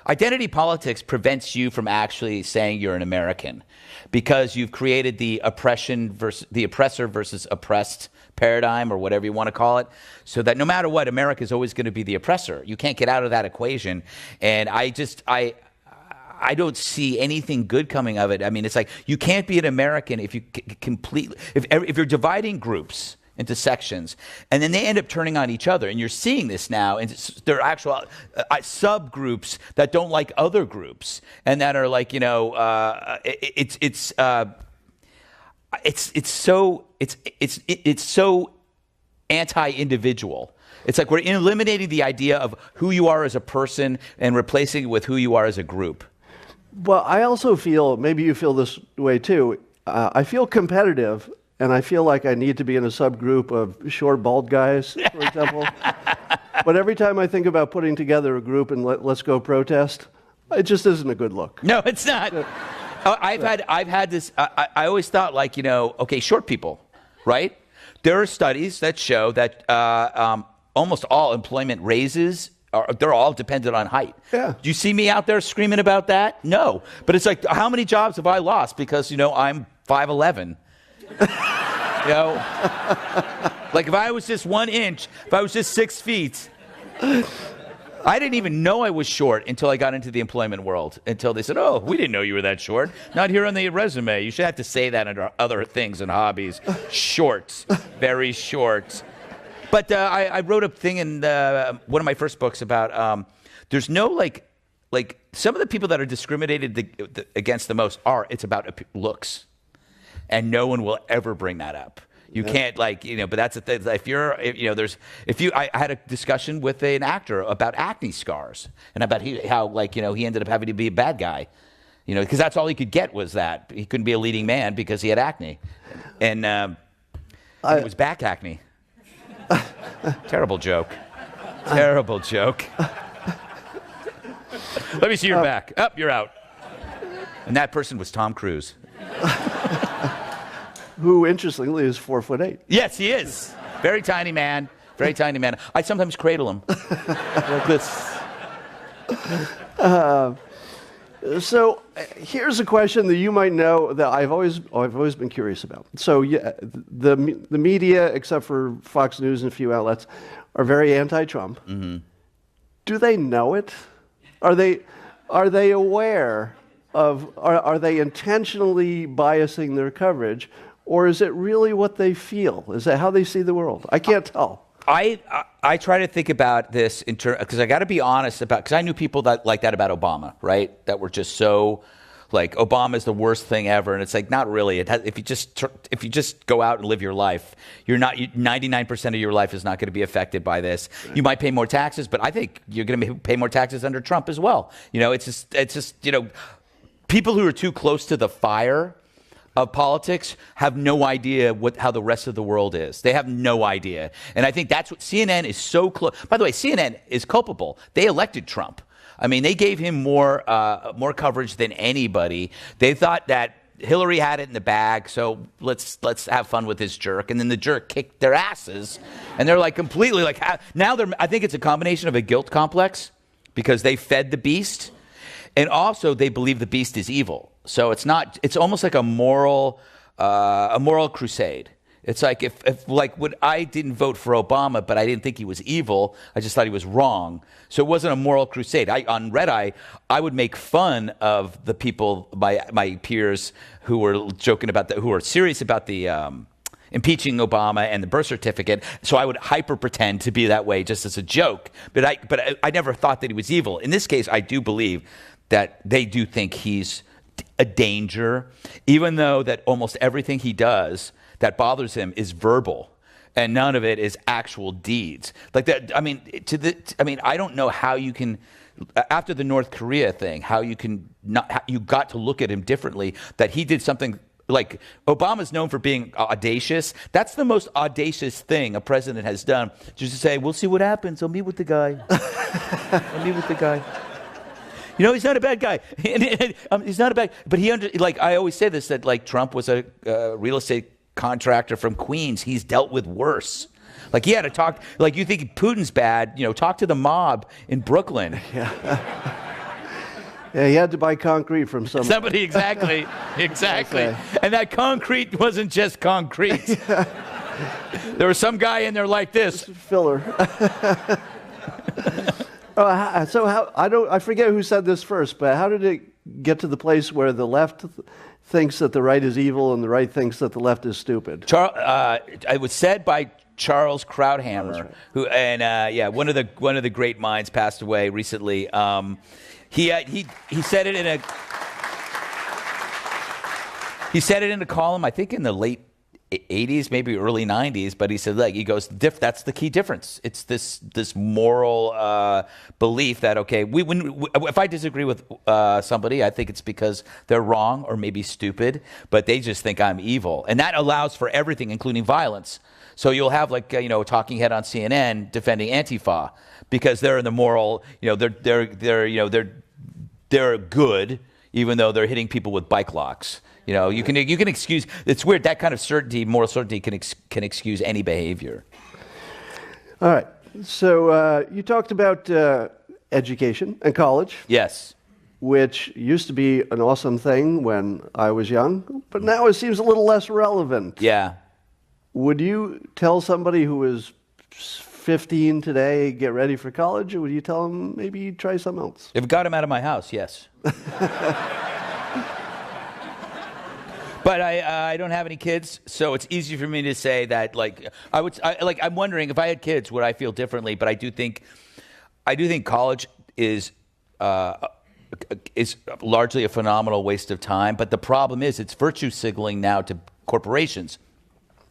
Speaker 2: identity politics prevents you from actually saying you're an American, because you've created the oppressor versus oppressed paradigm, or whatever you want to call it, so that no matter what, America is always going to be the oppressor. You can't get out of that equation. And I don't see anything good coming of it. It's like, you can't be an American if you if you're dividing groups into sections, and then they end up turning on each other. And you're seeing this now, and there are actual subgroups that don't like other groups, and that are it's so anti-individual. It's like we're eliminating the idea of who you are as a person and replacing it with who you are as a group.
Speaker 1: Well, I also feel, maybe you feel this way too, I feel competitive, and I feel like I need to be in a subgroup of short, bald guys, for example. But every time I think about putting together a group and let's go protest, it just isn't a good look.
Speaker 2: No, it's not. I've had this. I always thought, okay, short people, right? There are studies that show that almost all employment raises, they're all dependent on height.
Speaker 1: Yeah.
Speaker 2: Do you see me out there screaming about that? No. But it's like, how many jobs have I lost because, I'm 5'11"? You know, like if I was just 1 inch, if I was just 6 feet, I didn't even know I was short until I got into the employment world. Until they said, "Oh, we didn't know you were that short. Not here on the resume. You should have to say that under other things and hobbies. Short, very short." But I wrote a thing in one of my first books about there's no like some of the people that are discriminated against the most it's about looks, and no one will ever bring that up. You can't but that's the thing. I had a discussion with an actor about acne scars and about how he ended up having to be a bad guy, because that's all he could get was that. He couldn't be a leading man because he had acne. And it was back acne. Terrible joke. Terrible joke. Let me see your back. Up, you're out. And that person was Tom Cruise.
Speaker 1: Who, interestingly, is 4'8".
Speaker 2: Yes, he is. Very tiny man. Very tiny man. I sometimes cradle him. Like this.
Speaker 1: So here's a question that you might know that I've always been curious about. So the media, except for Fox News and a few outlets, are very anti-Trump. Mm-hmm. Do they know it? Are they aware of? Are they intentionally biasing their coverage? Or is it really what they feel? Is that how they see the world? I can't tell.
Speaker 2: I try to think about this in terms, because I got to be honest because I knew people like that about Obama, right? That were just so like Obama is the worst thing ever, and it's like not really. If you just go out and live your life, 99% of your life is not going to be affected by this. Right. You might pay more taxes, but I think you're going to pay more taxes under Trump as well. It's just people who are too close to the fire of politics have no idea how the rest of the world is. They have no idea. And I think that's what CNN is so close. By the way, CNN is culpable. They elected Trump. I mean, they gave him more coverage than anybody. They thought that Hillary had it in the bag, so let's have fun with this jerk. And then the jerk kicked their asses. And they're like completely like, now I think it's a combination of a guilt complex because they fed the beast. And also they believe the beast is evil. So it's almost like a moral crusade. It's like if when I didn't vote for Obama, but I didn't think he was evil, I just thought he was wrong. So it wasn't a moral crusade. On Red Eye, I would make fun of the people, my peers who were joking about who were serious about the impeaching Obama and the birth certificate. So I would hyper pretend to be that way just as a joke. But I never thought that he was evil. In this case, I do believe that they do think he's a danger, even though that almost everything he does that bothers him is verbal, and none of it is actual deeds. Like that. I mean, I don't know how you can, after the North Korea thing, how you can not. You got to look at him differently. That he did something. Like Obama's known for being audacious. That's the most audacious thing a president has done. Just to say, we'll see what happens. I'll meet with the guy. I'll meet with the guy. He's not a bad guy. He's not a bad. But I always say this, that like Trump was a real estate contractor from Queens. He's dealt with worse. Like he had to talk. Like you think Putin's bad? Talk to the mob in Brooklyn.
Speaker 1: Yeah. Yeah, he had to buy concrete from somebody.
Speaker 2: Exactly. Okay. And that concrete wasn't just concrete. There was some guy in there like this.
Speaker 1: Filler. I forget who said this first, but how did it get to the place where the left thinks that the right is evil and the right thinks that the left is stupid?
Speaker 2: It was said by Charles Krauthammer, who one of the great minds passed away recently. He said it in a column, I think in the late 80s, maybe early 90s, but he said, that's the key difference. It's this moral belief that, okay, if I disagree with somebody, I think it's because they're wrong or maybe stupid, but they just think I'm evil. And that allows for everything, including violence. So you'll have a talking head on CNN defending Antifa because they're in the moral, they're good, even though they're hitting people with bike locks. You can excuse. It's weird, that kind of certainty, moral certainty, can excuse any behavior.
Speaker 1: All right. So you talked about education and college.
Speaker 2: Yes.
Speaker 1: Which used to be an awesome thing when I was young, but now it seems a little less relevant.
Speaker 2: Yeah.
Speaker 1: Would you tell somebody who is 15 today, get ready for college, or would you tell them maybe try something else?
Speaker 2: If it got him out of my house, yes. But I don't have any kids, so it's easy for me to say that. I'm wondering if I had kids, would I feel differently? But I do think college is largely a phenomenal waste of time. But the problem is, it's virtue signaling now to corporations.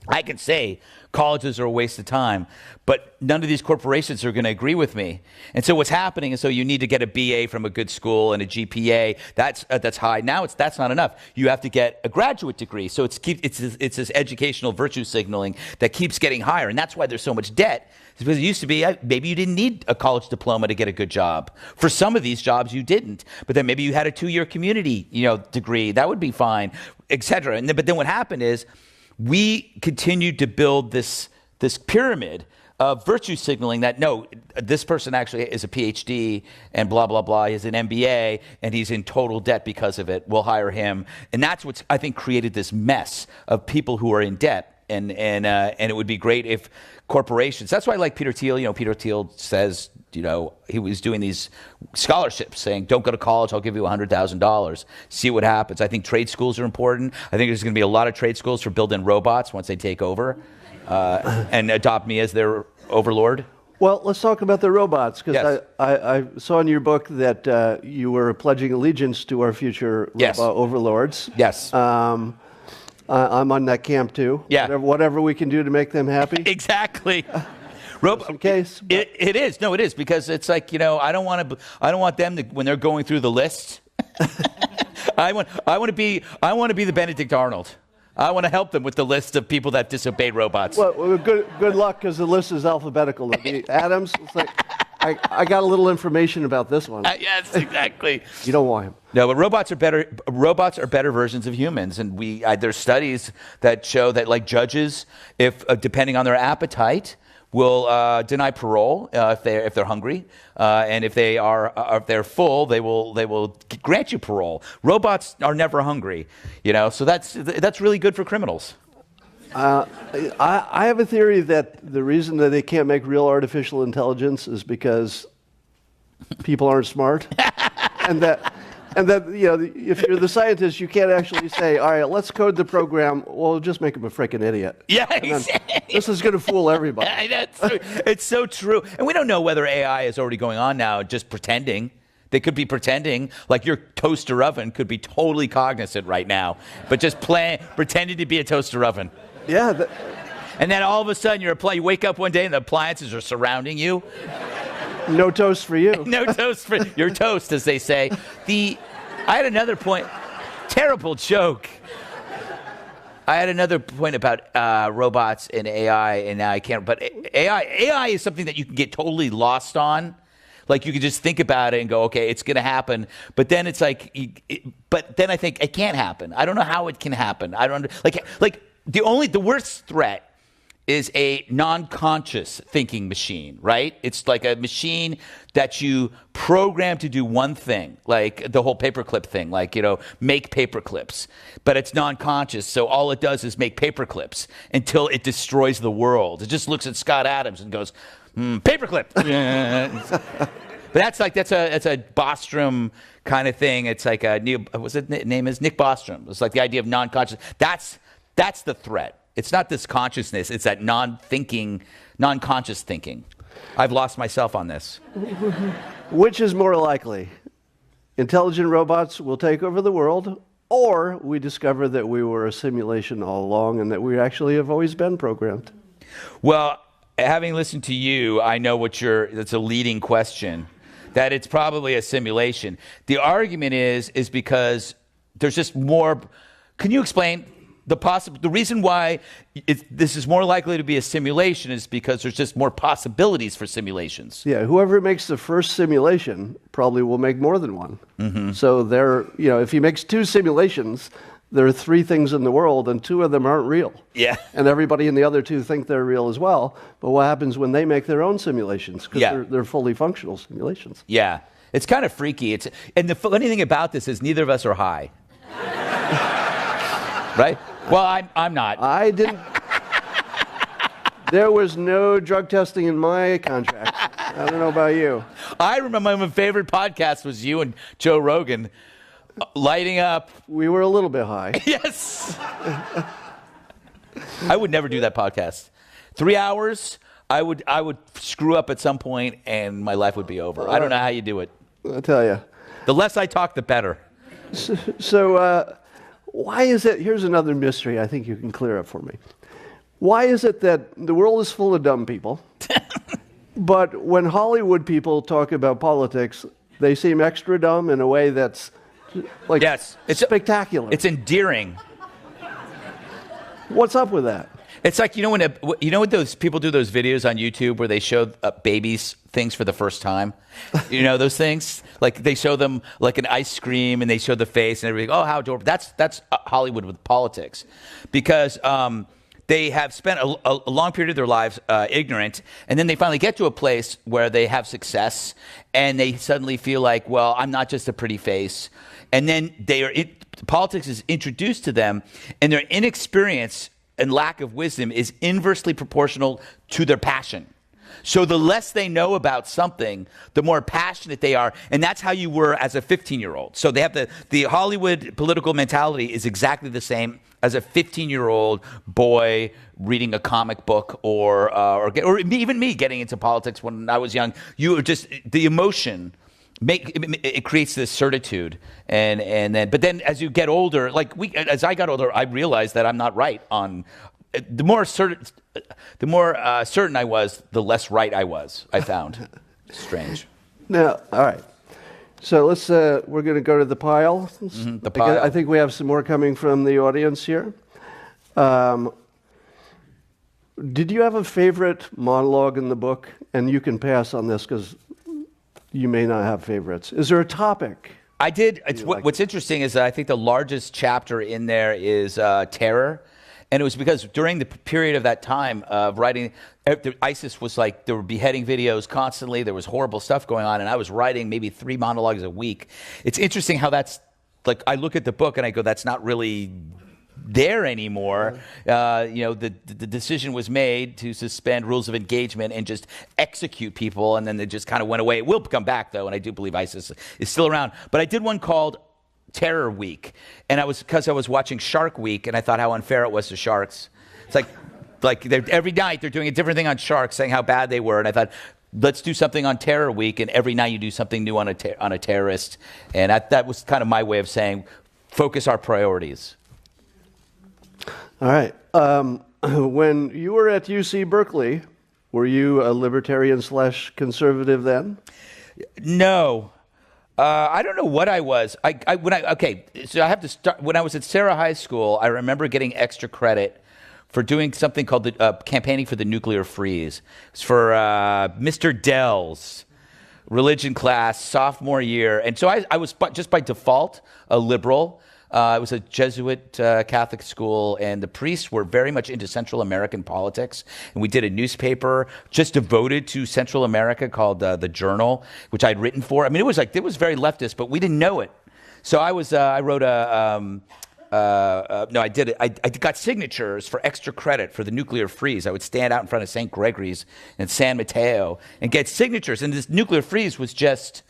Speaker 2: I can say colleges are a waste of time, but none of these corporations are going to agree with me. And so what's happening is, so you need to get a BA from a good school and a GPA. That's high. Now that's not enough. You have to get a graduate degree. So it's this educational virtue signaling that keeps getting higher, and that's why there's so much debt. It's because it used to be maybe you didn't need a college diploma to get a good job. For some of these jobs, you didn't. But then maybe you had a 2-year community degree. That would be fine, et cetera. But then what happened is, we continued to build this pyramid of virtue signaling that, no, this person actually is a PhD and blah, blah, blah. He has an MBA and he's in total debt because of it. We'll hire him. And that's what's, I think, created this mess of people who are in debt. And it would be great if corporations, that's why I like Peter Thiel. Peter Thiel says, he was doing these scholarships saying, don't go to college, I'll give you $100,000. See what happens. I think trade schools are important. I think there's going to be a lot of trade schools for building robots once they take over and adopt me as their overlord.
Speaker 1: Well, let's talk about the robots, because
Speaker 2: Yes.
Speaker 1: I saw in your book that you were pledging allegiance to our future
Speaker 2: Yes.
Speaker 1: robot overlords.
Speaker 2: Yes.
Speaker 1: I'm on that camp too.
Speaker 2: Yeah.
Speaker 1: Whatever we can do to make them happy.
Speaker 2: Exactly.
Speaker 1: In case.
Speaker 2: It is. No, it is, because it's like, I don't want them to, when they're going through the list. I want to be the Benedict Arnold. I want to help them with the list of people that disobeyed robots.
Speaker 1: Well, good luck, because the list is alphabetical. The Adams, it's like, I got a little information about this one.
Speaker 2: Yes, exactly.
Speaker 1: You don't want him.
Speaker 2: No, but robots are better. Robots are better versions of humans, and there's studies that show that, like, judges, if depending on their appetite, will deny parole if they're hungry, and if they're full, they will grant you parole. Robots are never hungry, so that's really good for criminals.
Speaker 1: I have a theory that the reason that they can't make real artificial intelligence is because people aren't smart, and that if you're the scientist, you can't actually say, all right, let's code the program. Well, just make him a freaking idiot.
Speaker 2: Yeah,
Speaker 1: this is going to fool everybody.
Speaker 2: It's so true. And we don't know whether AI is already going on now, just pretending. They could be pretending, like your toaster oven could be totally cognizant right now, but just pretending to be a toaster oven.
Speaker 1: Yeah.
Speaker 2: And then all of a sudden you wake up one day and the appliances are surrounding you.
Speaker 1: No toast for you.
Speaker 2: No toast for your toast, as they say. I had another point. Terrible joke. I had another point about robots and AI, and now I can't. But AI is something that you can get totally lost on. Like, you can just think about it and go, okay, it's going to happen. But then it's like, but then I think it can't happen. I don't know how it can happen. I don't like the worst threat is a non-conscious thinking machine, right? It's like a machine that you program to do one thing, like the whole paperclip thing, like, make paperclips. But it's non-conscious, so all it does is make paperclips until it destroys the world. It just looks at Scott Adams and goes, paperclip. But that's a Bostrom kind of thing. It's like name is Nick Bostrom. It's like the idea of non-conscious. That's the threat. It's not this consciousness. It's that non-conscious thinking. I've lost myself on this.
Speaker 1: Which is more likely? Intelligent robots will take over the world, or we discover that we were a simulation all along and that we actually have always been programmed?
Speaker 2: Well, having listened to you, I know that's a leading question, that it's probably a simulation. The argument is because there's just more. Can you explain the reason why this is more likely to be a simulation is because there's just more possibilities for simulations.
Speaker 1: Yeah, whoever makes the first simulation probably will make more than one. Mm-hmm. So if he makes 2 simulations, there are 3 things in the world, and 2 of them aren't real.
Speaker 2: Yeah.
Speaker 1: And everybody in the other 2 think they're real as well. But what happens when they make their own simulations? Because they're fully functional simulations.
Speaker 2: Yeah. It's kind of freaky. And the funny thing about this is neither of us are high. Right? Well, I'm not.
Speaker 1: I didn't. There was no drug testing in my contract. I don't know about you.
Speaker 2: I remember my favorite podcast was you and Joe Rogan lighting up.
Speaker 1: We were a little bit high.
Speaker 2: Yes. I would never do that podcast. 3 hours, I would screw up at some point and my life would be over. I don't know how you do it.
Speaker 1: I'll tell you.
Speaker 2: The less I talk, the better.
Speaker 1: So why is it, here's another mystery I think you can clear up for me. Why is it that the world is full of dumb people, but when Hollywood people talk about politics, they seem extra dumb in a way that's like
Speaker 2: it's
Speaker 1: spectacular?
Speaker 2: It's endearing.
Speaker 1: What's up with that?
Speaker 2: It's like, when those people do those videos on YouTube where they show babies things for the first time? You know those things? Like they show them like an ice cream and they show the face and everybody, oh, how adorable. That's Hollywood with politics. Because they have spent a long period of their lives ignorant, and then they finally get to a place where they have success and they suddenly feel like, well, I'm not just a pretty face. And then politics is introduced to them, and their inexperience and lack of wisdom is inversely proportional to their passion. So the less they know about something, the more passionate they are. And that's how you were as a 15-year-old. So they have the Hollywood political mentality is exactly the same as a 15-year-old boy reading a comic book or even me getting into politics when I was young. You were just, the emotion it creates this certitude, but then as you get older, as I got older, I realized that I'm not right on. The more certain I was, the less right I was. I found strange.
Speaker 1: Now, all right. So we're going to go to the pile.
Speaker 2: Mm-hmm, the pile.
Speaker 1: I think we have some more coming from the audience here. Did you have a favorite monologue in the book? And you can pass on this because you may not have favorites. Is there a topic?
Speaker 2: I did. What's interesting is that I think the largest chapter in there is terror. And it was because during the period of that time of writing, ISIS was like, there were beheading videos constantly. There was horrible stuff going on. And I was writing maybe 3 monologues a week. It's interesting how that's, like, I look at the book and I go, that's not really there anymore. The decision was made to suspend rules of engagement and just execute people, and then they just kind of went away. It will come back, though, and I do believe ISIS is still around. But I did one called Terror Week, and because I was watching Shark Week, and I thought how unfair it was to sharks. It's like every night they're doing a different thing on sharks, saying how bad they were, and I thought, let's do something on Terror Week, and every night you do something new on a terrorist, and that was kind of my way of saying, focus our priorities.
Speaker 1: All right. When you were at UC Berkeley, were you a libertarian/conservative then?
Speaker 2: No. I don't know what I was. So I have to start. When I was at Sarah High School, I remember getting extra credit for doing something called the campaigning for the nuclear freeze. It's for Mr. Dell's religion class, sophomore year. And so I was just by default a liberal. It was a Jesuit Catholic school, and the priests were very much into Central American politics. And we did a newspaper just devoted to Central America called The Journal, which I'd written for. I mean, it was very leftist, but we didn't know it. So I wrote I did it. I got signatures for extra credit for the nuclear freeze. I would stand out in front of St. Gregory's in San Mateo and get signatures. And this nuclear freeze was just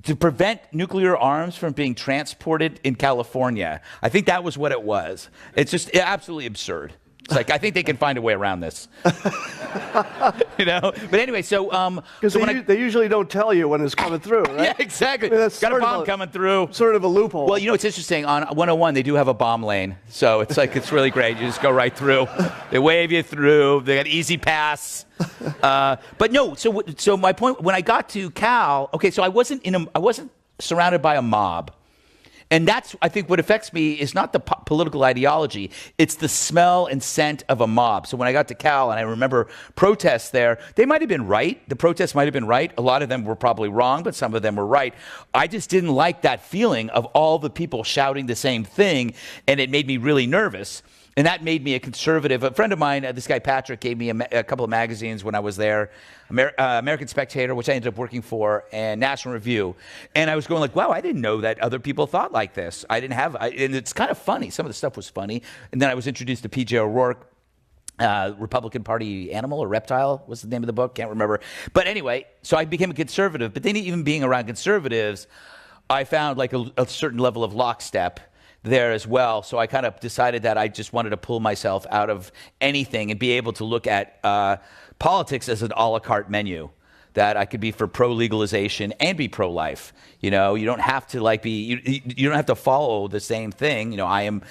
Speaker 2: to prevent nuclear arms from being transported in California. I think that was what it was. It's just absolutely absurd. It's like, I think they can find a way around this. But anyway,
Speaker 1: because they usually don't tell you when it's coming through, right?
Speaker 2: Yeah, exactly.
Speaker 1: I mean, that's
Speaker 2: got a bomb coming through.
Speaker 1: Sort of a loophole.
Speaker 2: Well, it's interesting. On 101, they do have a bomb lane, so it's really great. You just go right through. They wave you through. They got easy pass. But no. So my point, when I got to Cal, so I wasn't surrounded by a mob. And that's, I think, what affects me is not the political ideology. It's the smell and scent of a mob. So when I got to Cal, and I remember protests there, they might have been right. The protests might have been right. A lot of them were probably wrong, but some of them were right. I just didn't like that feeling of all the people shouting the same thing, and it made me really nervous. And that made me a conservative. A friend of mine, this guy Patrick, gave me a couple of magazines when I was there, American Spectator, which I ended up working for, and National Review. And I was going like, wow, I didn't know that other people thought like this. And it's kind of funny. Some of the stuff was funny. And then I was introduced to P.J. O'Rourke Republican Party Animal or Reptile was the name of the book. Can't remember. But anyway, so I became a conservative. But then even being around conservatives, I found like a certain level of lockstep there as well. So I kind of decided that I just wanted to pull myself out of anything and be able to look at politics as an a la carte menu. That I could be for pro-legalization and be pro-life. You know, you don't have to you don't have to follow the same thing. You know, I am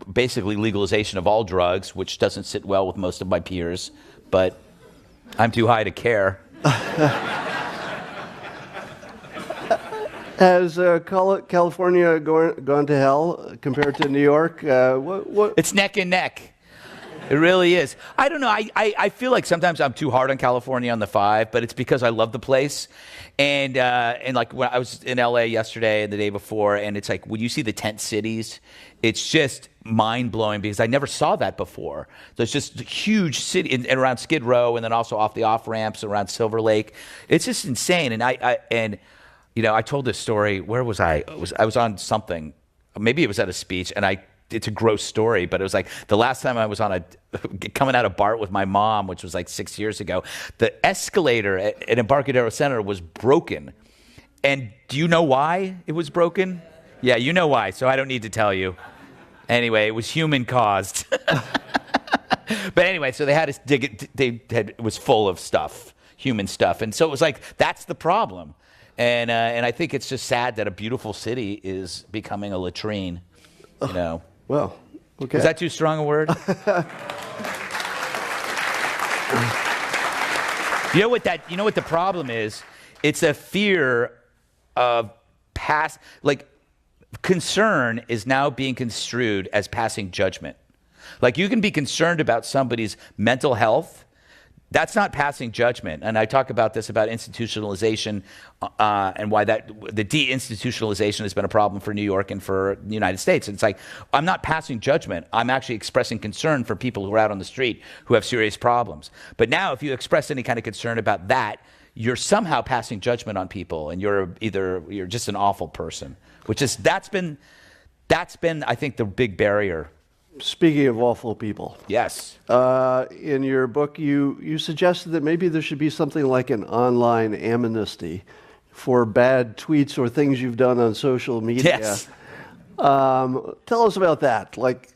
Speaker 2: basically legalization of all drugs, which doesn't sit well with most of my peers, but I'm too high to care.
Speaker 1: Has California gone to hell compared to New York? What?
Speaker 2: It's neck and neck. It really is. I don't know. I feel like sometimes I'm too hard on California on the 5, but it's because I love the place. And like when I was in LA yesterday and the day before, and it's like when you see the tent cities, it's just mind blowing because I never saw that before. There's just huge city and around Skid Row, and then also off the off ramps around Silver Lake. It's just insane. And I told this story. Where was I? I was on something. Maybe it was at a speech, and it's a gross story, but it was like the last time I was coming out of BART with my mom, which was like 6 years ago, the escalator at Embarcadero Center was broken. And do you know why it was broken? Yeah, you know why, so I don't need to tell you. Anyway, it was human caused. But anyway, so they had to dig it, it was full of stuff, human stuff. And so it was like, that's the problem. And I think it's just sad that a beautiful city is becoming a latrine, you know.
Speaker 1: Well, okay.
Speaker 2: Is that too strong a word? You know what the problem is? It's a fear of concern is now being construed as passing judgment. Like you can be concerned about somebody's mental health. That's not passing judgment. And I talk about this about institutionalization and why the deinstitutionalization has been a problem for New York and for the United States. And it's like, I'm not passing judgment. I'm actually expressing concern for people who are out on the street who have serious problems. But now if you express any kind of concern about that, you're somehow passing judgment on people and you're just an awful person, that's been, I think, the big barrier.
Speaker 1: Speaking of awful people.
Speaker 2: Yes.
Speaker 1: In your book, you suggested that maybe there should be something like an online amnesty for bad tweets or things you've done on social media.
Speaker 2: Yes.
Speaker 1: Tell us about that. Like,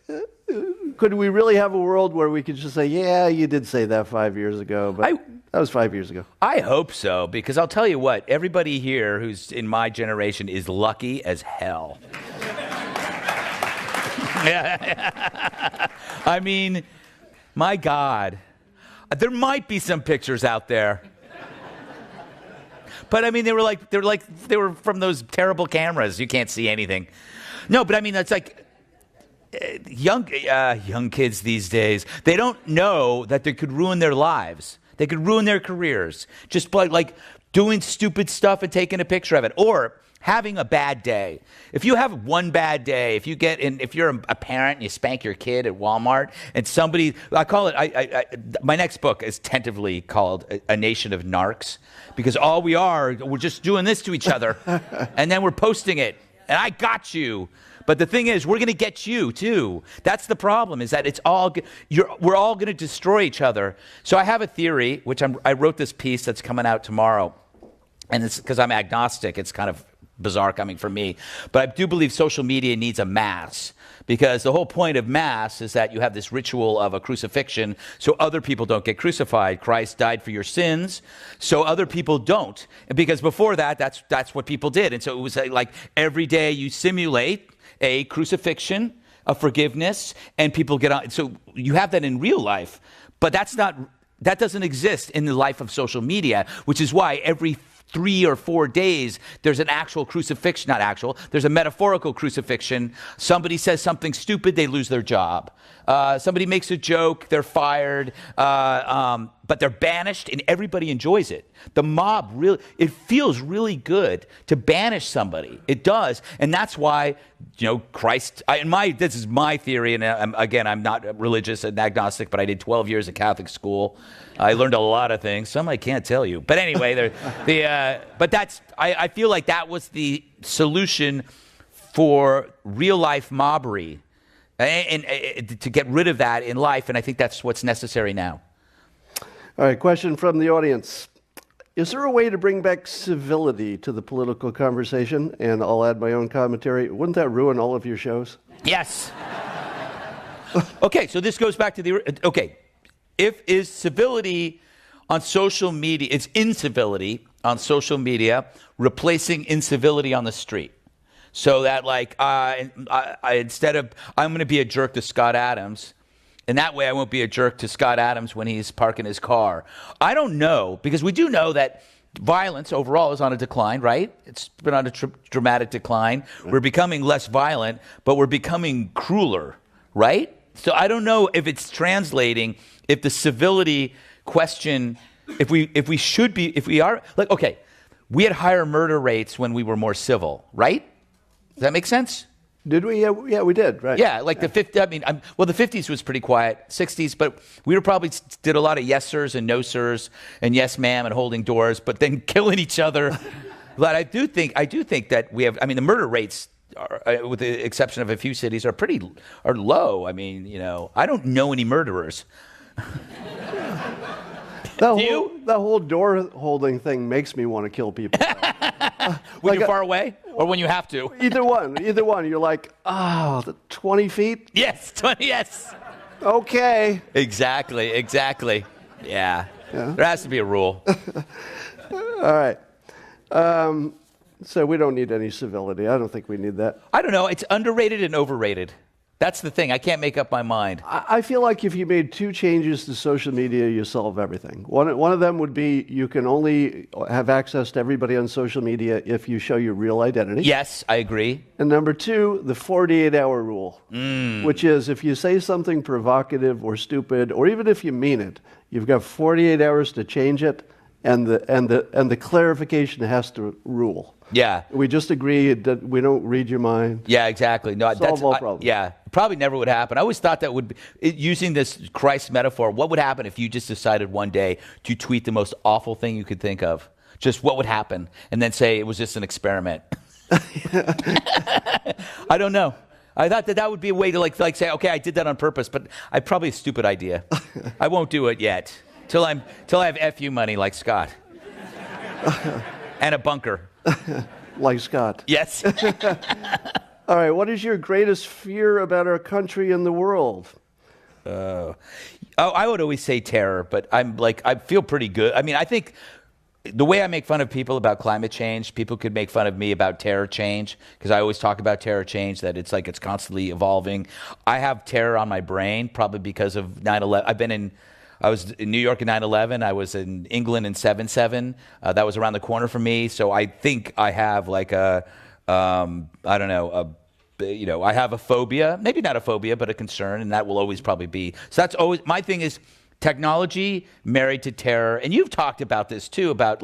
Speaker 1: could we really have a world where we could just say, yeah, you did say that 5 years ago, but that was 5 years ago.
Speaker 2: I hope so, because I'll tell you what, everybody here who's in my generation is lucky as hell. I mean, my God, there might be some pictures out there, but I mean, they were from those terrible cameras. You can't see anything. No, but I mean, that's like young kids these days. They don't know that they could ruin their lives. They could ruin their careers just by like doing stupid stuff and taking a picture of it, or having a bad day. If you have one bad day, if you're a parent and you spank your kid at Walmart and somebody, my next book is tentatively called A Nation of Narcs, because we're just doing this to each other and then we're posting it and I got you. But the thing is, we're going to get you too. That's the problem, is that we're all going to destroy each other. So I have a theory, which I wrote this piece that's coming out tomorrow. And it's because I'm agnostic. It's kind of bizarre coming from me. But I do believe social media needs a mass, because the whole point of mass is that you have this ritual of a crucifixion so other people don't get crucified. Christ died for your sins so other people don't. And because before that, that's what people did. And so it was like every day you simulate a crucifixion, a forgiveness, and people get on. So you have that in real life, but that doesn't exist in the life of social media, which is why every 3 or 4 days, there's an actual crucifixion, there's a metaphorical crucifixion. Somebody says something stupid, they lose their job. Somebody makes a joke, they're fired, but they're banished, and everybody enjoys it. The mob it feels really good to banish somebody. It does, and that's why, Christ, this is my theory, and I'm not religious and agnostic, but I did 12 years at Catholic school. I learned a lot of things. Some I can't tell you. But anyway, I feel like that was the solution for real life mobbery. and to get rid of that in life, and I think that's what's necessary now.
Speaker 1: All right, question from the audience. Is there a way to bring back civility to the political conversation? And I'll add my own commentary. Wouldn't that ruin all of your shows?
Speaker 2: Yes. Okay, so this goes back to is civility on social media, it's incivility on social media replacing incivility on the street. So that instead of, I'm going to be a jerk to Scott Adams, and that way I won't be a jerk to Scott Adams when he's parking his car. I don't know, because we do know that violence overall is on a decline, right? It's been on a dramatic decline. We're becoming less violent, but we're becoming crueler, right? So I don't know if it's translating, if the civility question, if we are, okay, we had higher murder rates when we were more civil, right? Does that make sense?
Speaker 1: Did we? Yeah, we did, right?
Speaker 2: Yeah, the 50s was pretty quiet, 60s, but we probably did a lot of yes sirs and no sirs and yes ma'am and holding doors, but then killing each other. But I do think that we have, the murder rates, with the exception of a few cities, are low. I don't know any murderers.
Speaker 1: That whole door holding thing makes me want to kill people.
Speaker 2: When you're far away or when you have to?
Speaker 1: Either one. You're like, 20 feet?
Speaker 2: Yes, 20, yes.
Speaker 1: Okay.
Speaker 2: Exactly. Yeah. There has to be a rule.
Speaker 1: All right. So we don't need any civility. I don't think we need that.
Speaker 2: I don't know. It's underrated and overrated. That's the thing. I can't make up my mind.
Speaker 1: I feel like if you made 2 changes to social media, you solve everything. One of them would be you can only have access to everybody on social media if you show your real identity.
Speaker 2: Yes, I agree.
Speaker 1: And number 2, the 48-hour rule, which is if you say something provocative or stupid, or even if you mean it, you've got 48 hours to change it, and the clarification has to rule.
Speaker 2: Yeah.
Speaker 1: We just agree that we don't read your mind.
Speaker 2: Yeah, exactly. No,
Speaker 1: solve all problems.
Speaker 2: Yeah, probably never would happen. I always thought that would be, using this Christ metaphor, what would happen if you just decided one day to tweet the most awful thing you could think of? Just what would happen? And then say it was just an experiment. I don't know. I thought that would be a way to say, okay, I did that on purpose, but probably a stupid idea. I won't do it yet till I have FU money like Scott and a bunker.
Speaker 1: Like Scott.
Speaker 2: Yes.
Speaker 1: All right, what is your greatest fear about our country and the world?
Speaker 2: I would always say terror, but I feel pretty good. I think the way I make fun of people about climate change, people could make fun of me about terror change, because I always talk about terror change, that it's it's constantly evolving. I have terror on my brain, probably because of 9/11. I was in New York in 9/11. I was in England in 7/7. That was around the corner from me. So I think I have I have a phobia, maybe not a phobia, but a concern, and that will always probably be. So that's always, my thing is technology married to terror. And you've talked about this too, about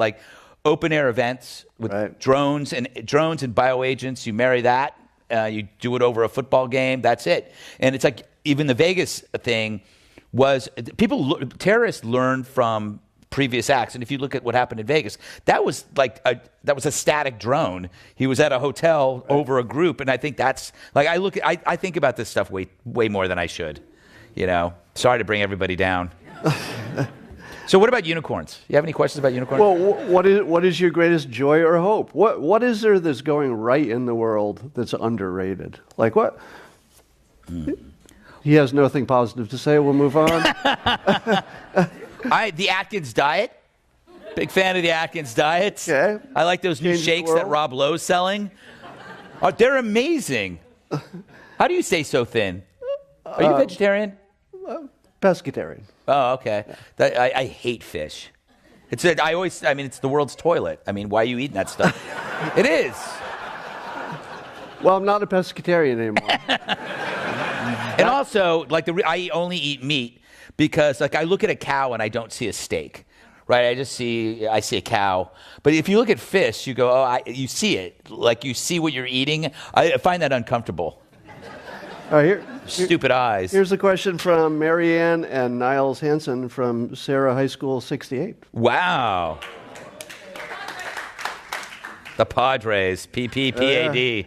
Speaker 2: open air events with drones and bioagents. You marry that, you do it over a football game, that's it. And it's even the Vegas thing, terrorists learn from previous acts, and if you look at what happened in Vegas, that was a static drone. He was at a hotel over a group, and I think that's I think about this stuff way more than I should. Sorry to bring everybody down. So what about unicorns? You have any questions about unicorns?
Speaker 1: Well, what is your greatest joy or hope? What is there that's going right in the world that's underrated? Like what? He has nothing positive to say. We'll move on.
Speaker 2: The Atkins diet. Big fan of the Atkins diet.
Speaker 1: Okay.
Speaker 2: I like those new shakes that Rob Lowe's selling. They're amazing. How do you stay so thin? Are you vegetarian?
Speaker 1: Pescatarian.
Speaker 2: Oh, okay. I hate fish. It's the world's toilet. Why are you eating that stuff? It is.
Speaker 1: Well, I'm not a pescatarian anymore.
Speaker 2: And also, I only eat meat because, I look at a cow and I don't see a steak, right? I see a cow. But if you look at fish, you go, you see it. You see what you're eating. I find that uncomfortable.
Speaker 1: All right,
Speaker 2: Stupid eyes.
Speaker 1: Here's a question from Marianne and Niles Hansen from Sarah High School 68.
Speaker 2: Wow. The Padres, PPPAD.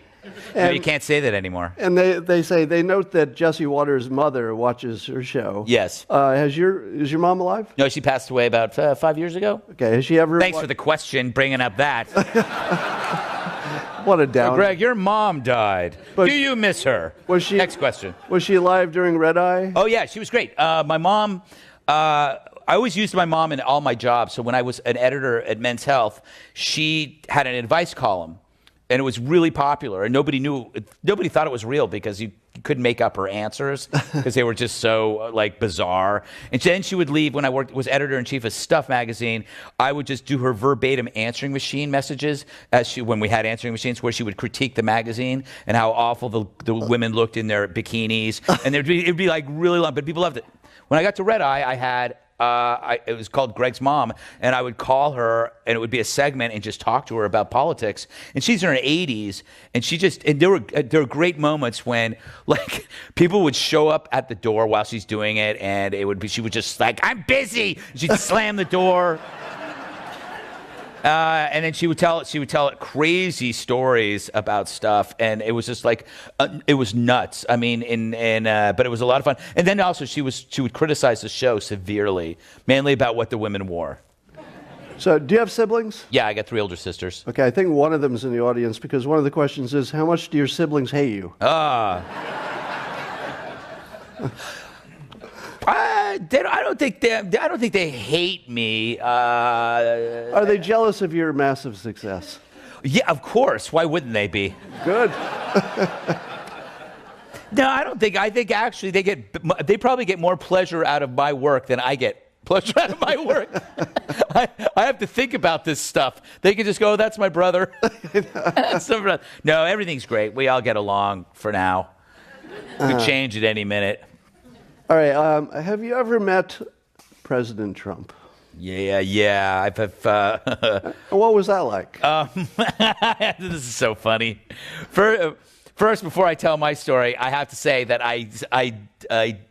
Speaker 2: No, you can't say that anymore.
Speaker 1: And they note that Jesse Waters' mother watches her show.
Speaker 2: Yes.
Speaker 1: Is your mom alive?
Speaker 2: No, she passed away about 5 years ago.
Speaker 1: Okay. Has she ever?
Speaker 2: Thanks for the question, bringing up that.
Speaker 1: What a down.
Speaker 2: Greg, your mom died.
Speaker 1: But
Speaker 2: do you miss her?
Speaker 1: Was she?
Speaker 2: Next question.
Speaker 1: Was she alive during Red Eye?
Speaker 2: Oh yeah, she was great. My mom. I always used my mom in all my jobs. So when I was an editor at Men's Health, she had an advice column, and it was really popular. And nobody thought it was real because you couldn't make up her answers because they were just so bizarre. And then she would leave when I was editor-in-chief of Stuff magazine. I would just do her verbatim answering machine messages when we had answering machines, where she would critique the magazine and how awful the women looked in their bikinis. And it'd be like really long, but people loved it. When I got to Red Eye, I had it was called Greg's Mom, and I would call her, and it would be a segment, and just talk to her about politics. And she's in her 80s, and there were great moments when people would show up at the door while she's doing it, and she would just I'm busy. She'd slam the door. And then she would tell crazy stories about stuff, and it was just it was nuts. I mean, but it was a lot of fun. And then also she would criticize the show severely, mainly about what the women wore.
Speaker 1: So, do you have siblings?
Speaker 2: Yeah, I got 3 older sisters.
Speaker 1: Okay, I think one of them is in the audience because one of the questions is, how much do your siblings hate you?
Speaker 2: I don't think they hate me.
Speaker 1: Are they jealous of your massive success?
Speaker 2: Yeah, of course. Why wouldn't they be?
Speaker 1: Good.
Speaker 2: No, I don't think. I think actually they probably get more pleasure out of my work than I get pleasure out of my work. I have to think about this stuff. They can just go, oh, "That's my brother." No, everything's great. We all get along for now. Could change at any minute.
Speaker 1: All right. Have you ever met President Trump?
Speaker 2: Yeah.
Speaker 1: What was that like?
Speaker 2: This is so funny. First, before I tell my story, I have to say that I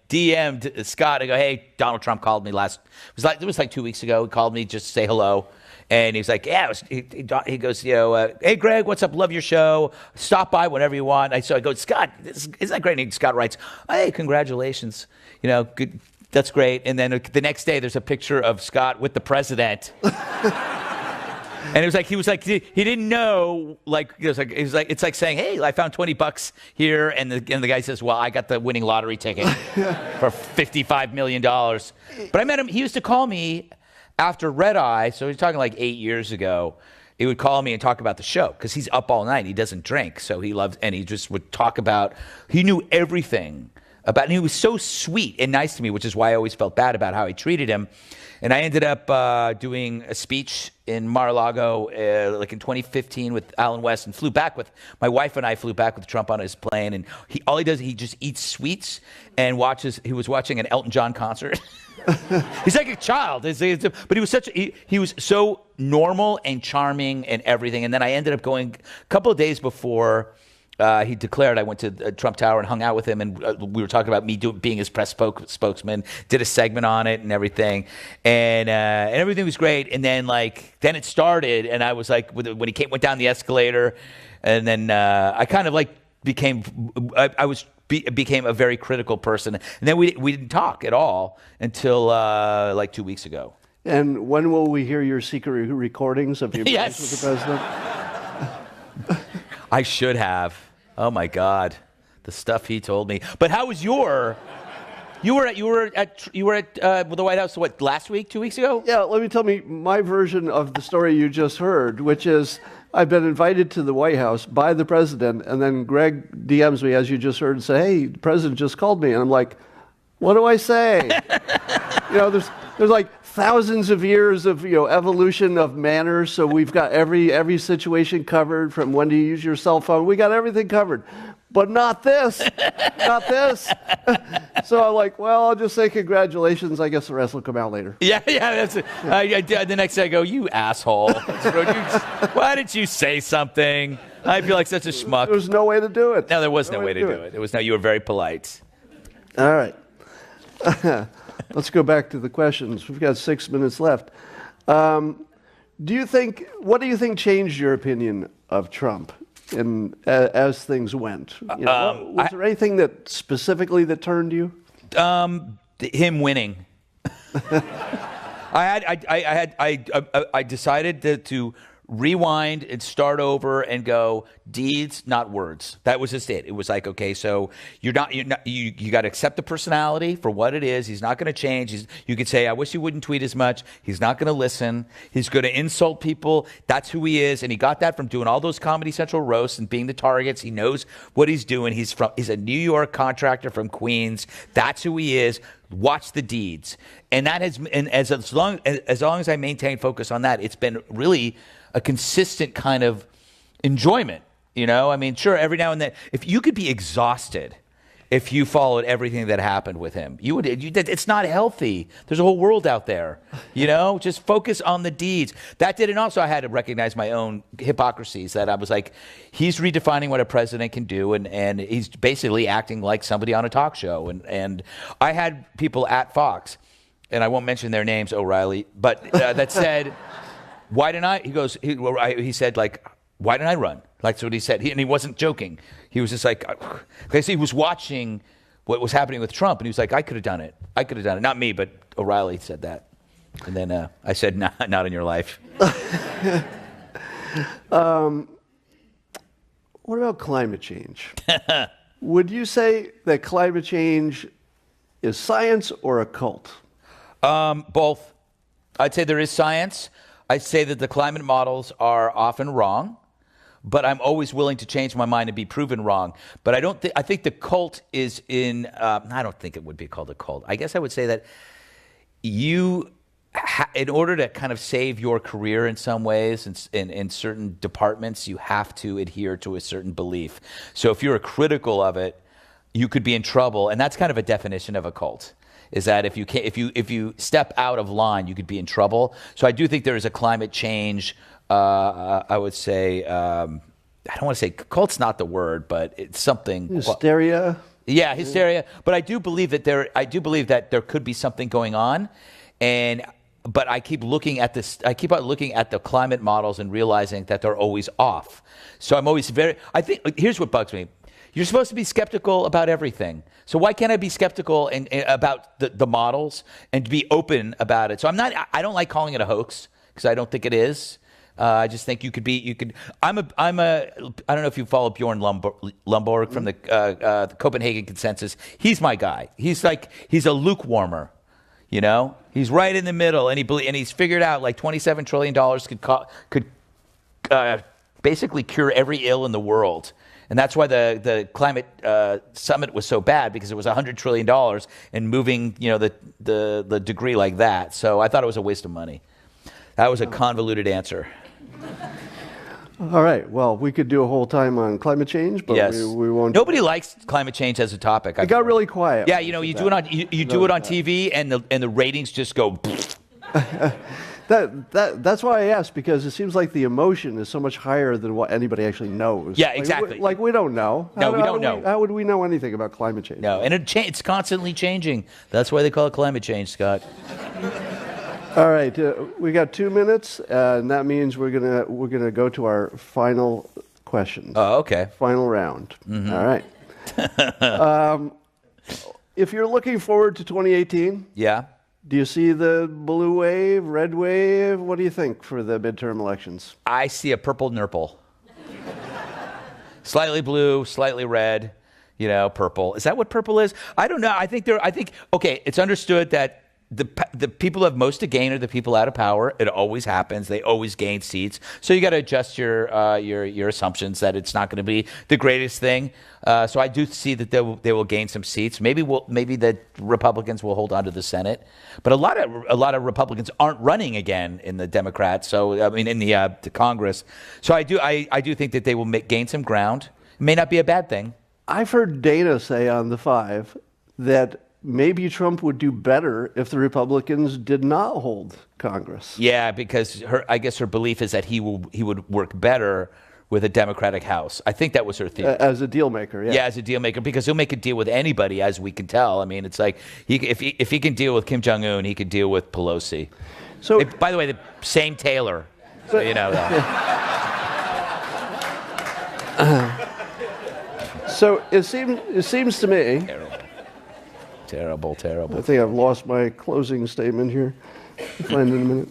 Speaker 2: DM'd Scott. I go, hey, Donald Trump called me it was like 2 weeks ago. He called me just to say hello. And he's like, yeah, he goes, hey, Greg, what's up? Love your show. Stop by whenever you want. So I go, Scott, isn't that great? And Scott writes, hey, congratulations. Good, that's great. And then the next day, there's a picture of Scott with the president. And it was like he didn't know, it's like saying, hey, I found $20 here. And the guy says, well, I got the winning lottery ticket for $55 million. But I met him. He used to call me after Red Eye, so he's talking like 8 years ago. He would call me and talk about the show because he's up all night. He doesn't drink, so and he just would talk about. He knew everything about, and he was so sweet and nice to me, which is why I always felt bad about how I treated him. And I ended up doing a speech in Mar-a-Lago, in 2015 with Alan West, and my wife and I flew back with Trump on his plane. And he just eats sweets and he was watching an Elton John concert. He's like a child, but he was so normal and charming and everything. And then I ended up going a couple of days before he declared. I went to Trump Tower and hung out with him, and we were talking about me being his press spokesman. Did a segment on it and everything, and everything was great. And then then it started, and I was like, when he went down the escalator, and then I kind of became a very critical person, and then we didn't talk at all until 2 weeks ago.
Speaker 1: And when will we hear your secret recordings of your
Speaker 2: yes.
Speaker 1: with the president?
Speaker 2: I should have. Oh my God, the stuff he told me. But how was your? You were at the White House last week, 2 weeks ago?
Speaker 1: Yeah, let me tell my version of the story you just heard, which is I've been invited to the White House by the president, and then Greg DMs me, as you just heard, and say, hey, the president just called me. And I'm like, what do I say? There's thousands of years of evolution of manners, so we've got every situation covered, from when to use your cell phone. We got everything covered. But not this. Not this. So I'm like, well, I'll just say congratulations. I guess the rest will come out later.
Speaker 2: Yeah, that's it. The next day I go, you asshole. Why didn't you say something? I feel like such a schmuck.
Speaker 1: There was no way to do it.
Speaker 2: No, there was no way to do it. You were very polite.
Speaker 1: All right. Let's go back to the questions. We've got 6 minutes left. What do you think changed your opinion of Trump? as things went? You know, was there anything that specifically that turned you?
Speaker 2: Him winning. I decided to rewind and start over and go deeds, not words. That was just it. It was like, okay, so you got to accept the personality for what it is. He's not going to change. You could say, I wish he wouldn't tweet as much. He's not going to listen. He's going to insult people. That's who he is. And he got that from doing all those Comedy Central roasts and being the targets. He knows what he's doing. He's a New York contractor from Queens. That's who he is. Watch the deeds. And that has, and as long as I maintain focus on that, it's been really a consistent kind of enjoyment. You know, I mean, sure, every now and then, if you could be exhausted if you followed everything that happened with him, it's not healthy. There's a whole world out there, you know, just focus on the deeds. That did. And also I had to recognize my own hypocrisies, that I was like, he's redefining what a president can do. And he's basically acting like somebody on a talk show. And I had people at Fox, and I won't mention their names, O'Reilly, but that said, why didn't I? He said, like, why didn't I run? Like, that's what he said. And he wasn't joking. He was just like, because he was watching what was happening with Trump, and he was like, I could have done it. I could have done it. Not me, but O'Reilly said that. And then I said, nah, not in your life.
Speaker 1: What about climate change? Would you say that climate change is science or a cult?
Speaker 2: Both. I'd say there is science. I'd say that the climate models are often wrong, but I'm always willing to change my mind and be proven wrong. But I think the cult is in, I don't think it would be called a cult. I guess I would say that in order to kind of save your career in some ways, in certain departments, you have to adhere to a certain belief. So if you're critical of it, you could be in trouble. And that's kind of a definition of a cult, is that if you step out of line, you could be in trouble. So I do think there is a climate change. I would say, I don't want to say cult's not the word, but it's something.
Speaker 1: Hysteria.
Speaker 2: Yeah, hysteria. But I do believe that there could be something going on, but I keep looking at this. I keep on looking at the climate models and realizing that they're always off. So I'm always I think here's what bugs me. You're supposed to be skeptical about everything. So why can't I be skeptical about the models and be open about it? So I don't like calling it a hoax, because I don't think it is. I just think you could. I don't know if you follow Bjorn Lomborg from the Copenhagen Consensus. He's my guy. He's a lukewarmer. You know, he's right in the middle, and he's figured out like $27 trillion could basically cure every ill in the world. And that's why the climate summit was so bad, because it was $100 trillion and moving, you know, the degree like that. So I thought it was a waste of money. That was a convoluted answer.
Speaker 1: All right. Well, we could do a whole time on climate change, but
Speaker 2: yes.
Speaker 1: we won't.
Speaker 2: Nobody likes climate change as a topic.
Speaker 1: It got really quiet.
Speaker 2: Yeah, you know, you do it on TV, and the ratings just go.
Speaker 1: That's why I asked, because it seems like the emotion is so much higher than what anybody actually knows.
Speaker 2: Yeah, exactly.
Speaker 1: Like we don't know.
Speaker 2: No, we don't know.
Speaker 1: How would we know anything about climate change?
Speaker 2: No, and it's constantly changing. That's why they call it climate change, Scott.
Speaker 1: All right, we got 2 minutes, and that means we're gonna go to our final questions.
Speaker 2: Oh, okay.
Speaker 1: Final round.
Speaker 2: Mm-hmm.
Speaker 1: All right. If you're looking forward to 2018,
Speaker 2: yeah.
Speaker 1: Do you see the blue wave, red wave? What do you think for the midterm elections?
Speaker 2: I see a purple nurple. Slightly blue, slightly red, you know, purple. Is that what purple is? I don't know. I think okay, it's understood that the people who have most to gain are the people out of power. It always happens. They always gain seats. So you got to adjust your assumptions that it's not going to be the greatest thing. So I do see that they will gain some seats. Maybe the Republicans will hold on to the Senate, but a lot of Republicans aren't running again in the Democrats. So I mean in the Congress. So I do think that they will gain some ground. It may not be a bad thing.
Speaker 1: I've heard Dana say on the 5 that maybe Trump would do better if the Republicans did not hold Congress.
Speaker 2: Yeah, because I guess her belief is that he would work better with a Democratic House. I think that was her theory.
Speaker 1: As a deal maker, yeah.
Speaker 2: Yeah, as a deal maker, because he'll make a deal with anybody, as we can tell. I mean, it's like if he can deal with Kim Jong-un, he could deal with Pelosi. So, by the way, the same tailor. So you know that.
Speaker 1: So it seems to me,
Speaker 2: Terrible, terrible.
Speaker 1: I think I've lost my closing statement here. I'll find it in a minute.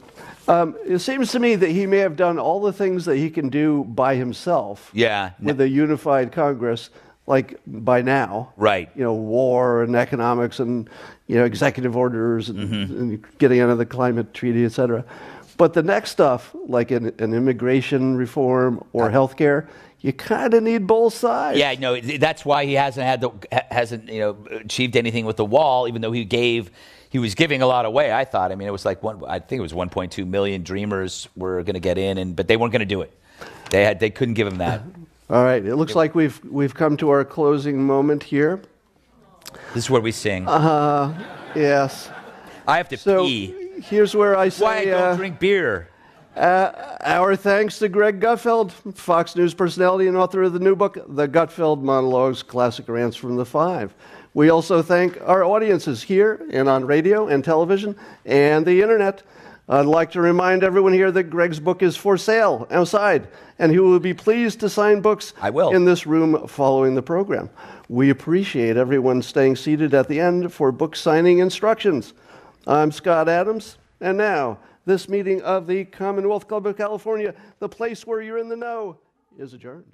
Speaker 1: It seems to me that he may have done all the things that he can do by himself.
Speaker 2: Yeah.
Speaker 1: With a unified Congress, like by now.
Speaker 2: Right.
Speaker 1: You know, war and economics and, you know, executive orders and getting out of the climate treaty, et cetera. But the next stuff, like an immigration reform or health care, you kind of need both sides.
Speaker 2: Yeah, no, that's why he hasn't achieved anything with the wall, even though he was giving a lot away. I thought. I mean, it was like I think it was 1.2 million Dreamers were going to get in, but they weren't going to do it. They couldn't give him that.
Speaker 1: All right, it looks like we've come to our closing moment here.
Speaker 2: This is where we sing.
Speaker 1: Yes.
Speaker 2: I have to pee.
Speaker 1: Here's where I say.
Speaker 2: Why I don't drink beer?
Speaker 1: Our thanks to Greg Gutfeld, Fox News personality and author of the new book, The Gutfeld Monologues, Classic Rants from the Five. We also thank our audiences here and on radio and television and the internet. I'd like to remind everyone here that Greg's book is for sale outside, and he will be pleased to sign books in this room following the program. We appreciate everyone staying seated at the end for book signing instructions. I'm Scott Adams, and now this meeting of the Commonwealth Club of California, the place where you're in the know, is adjourned.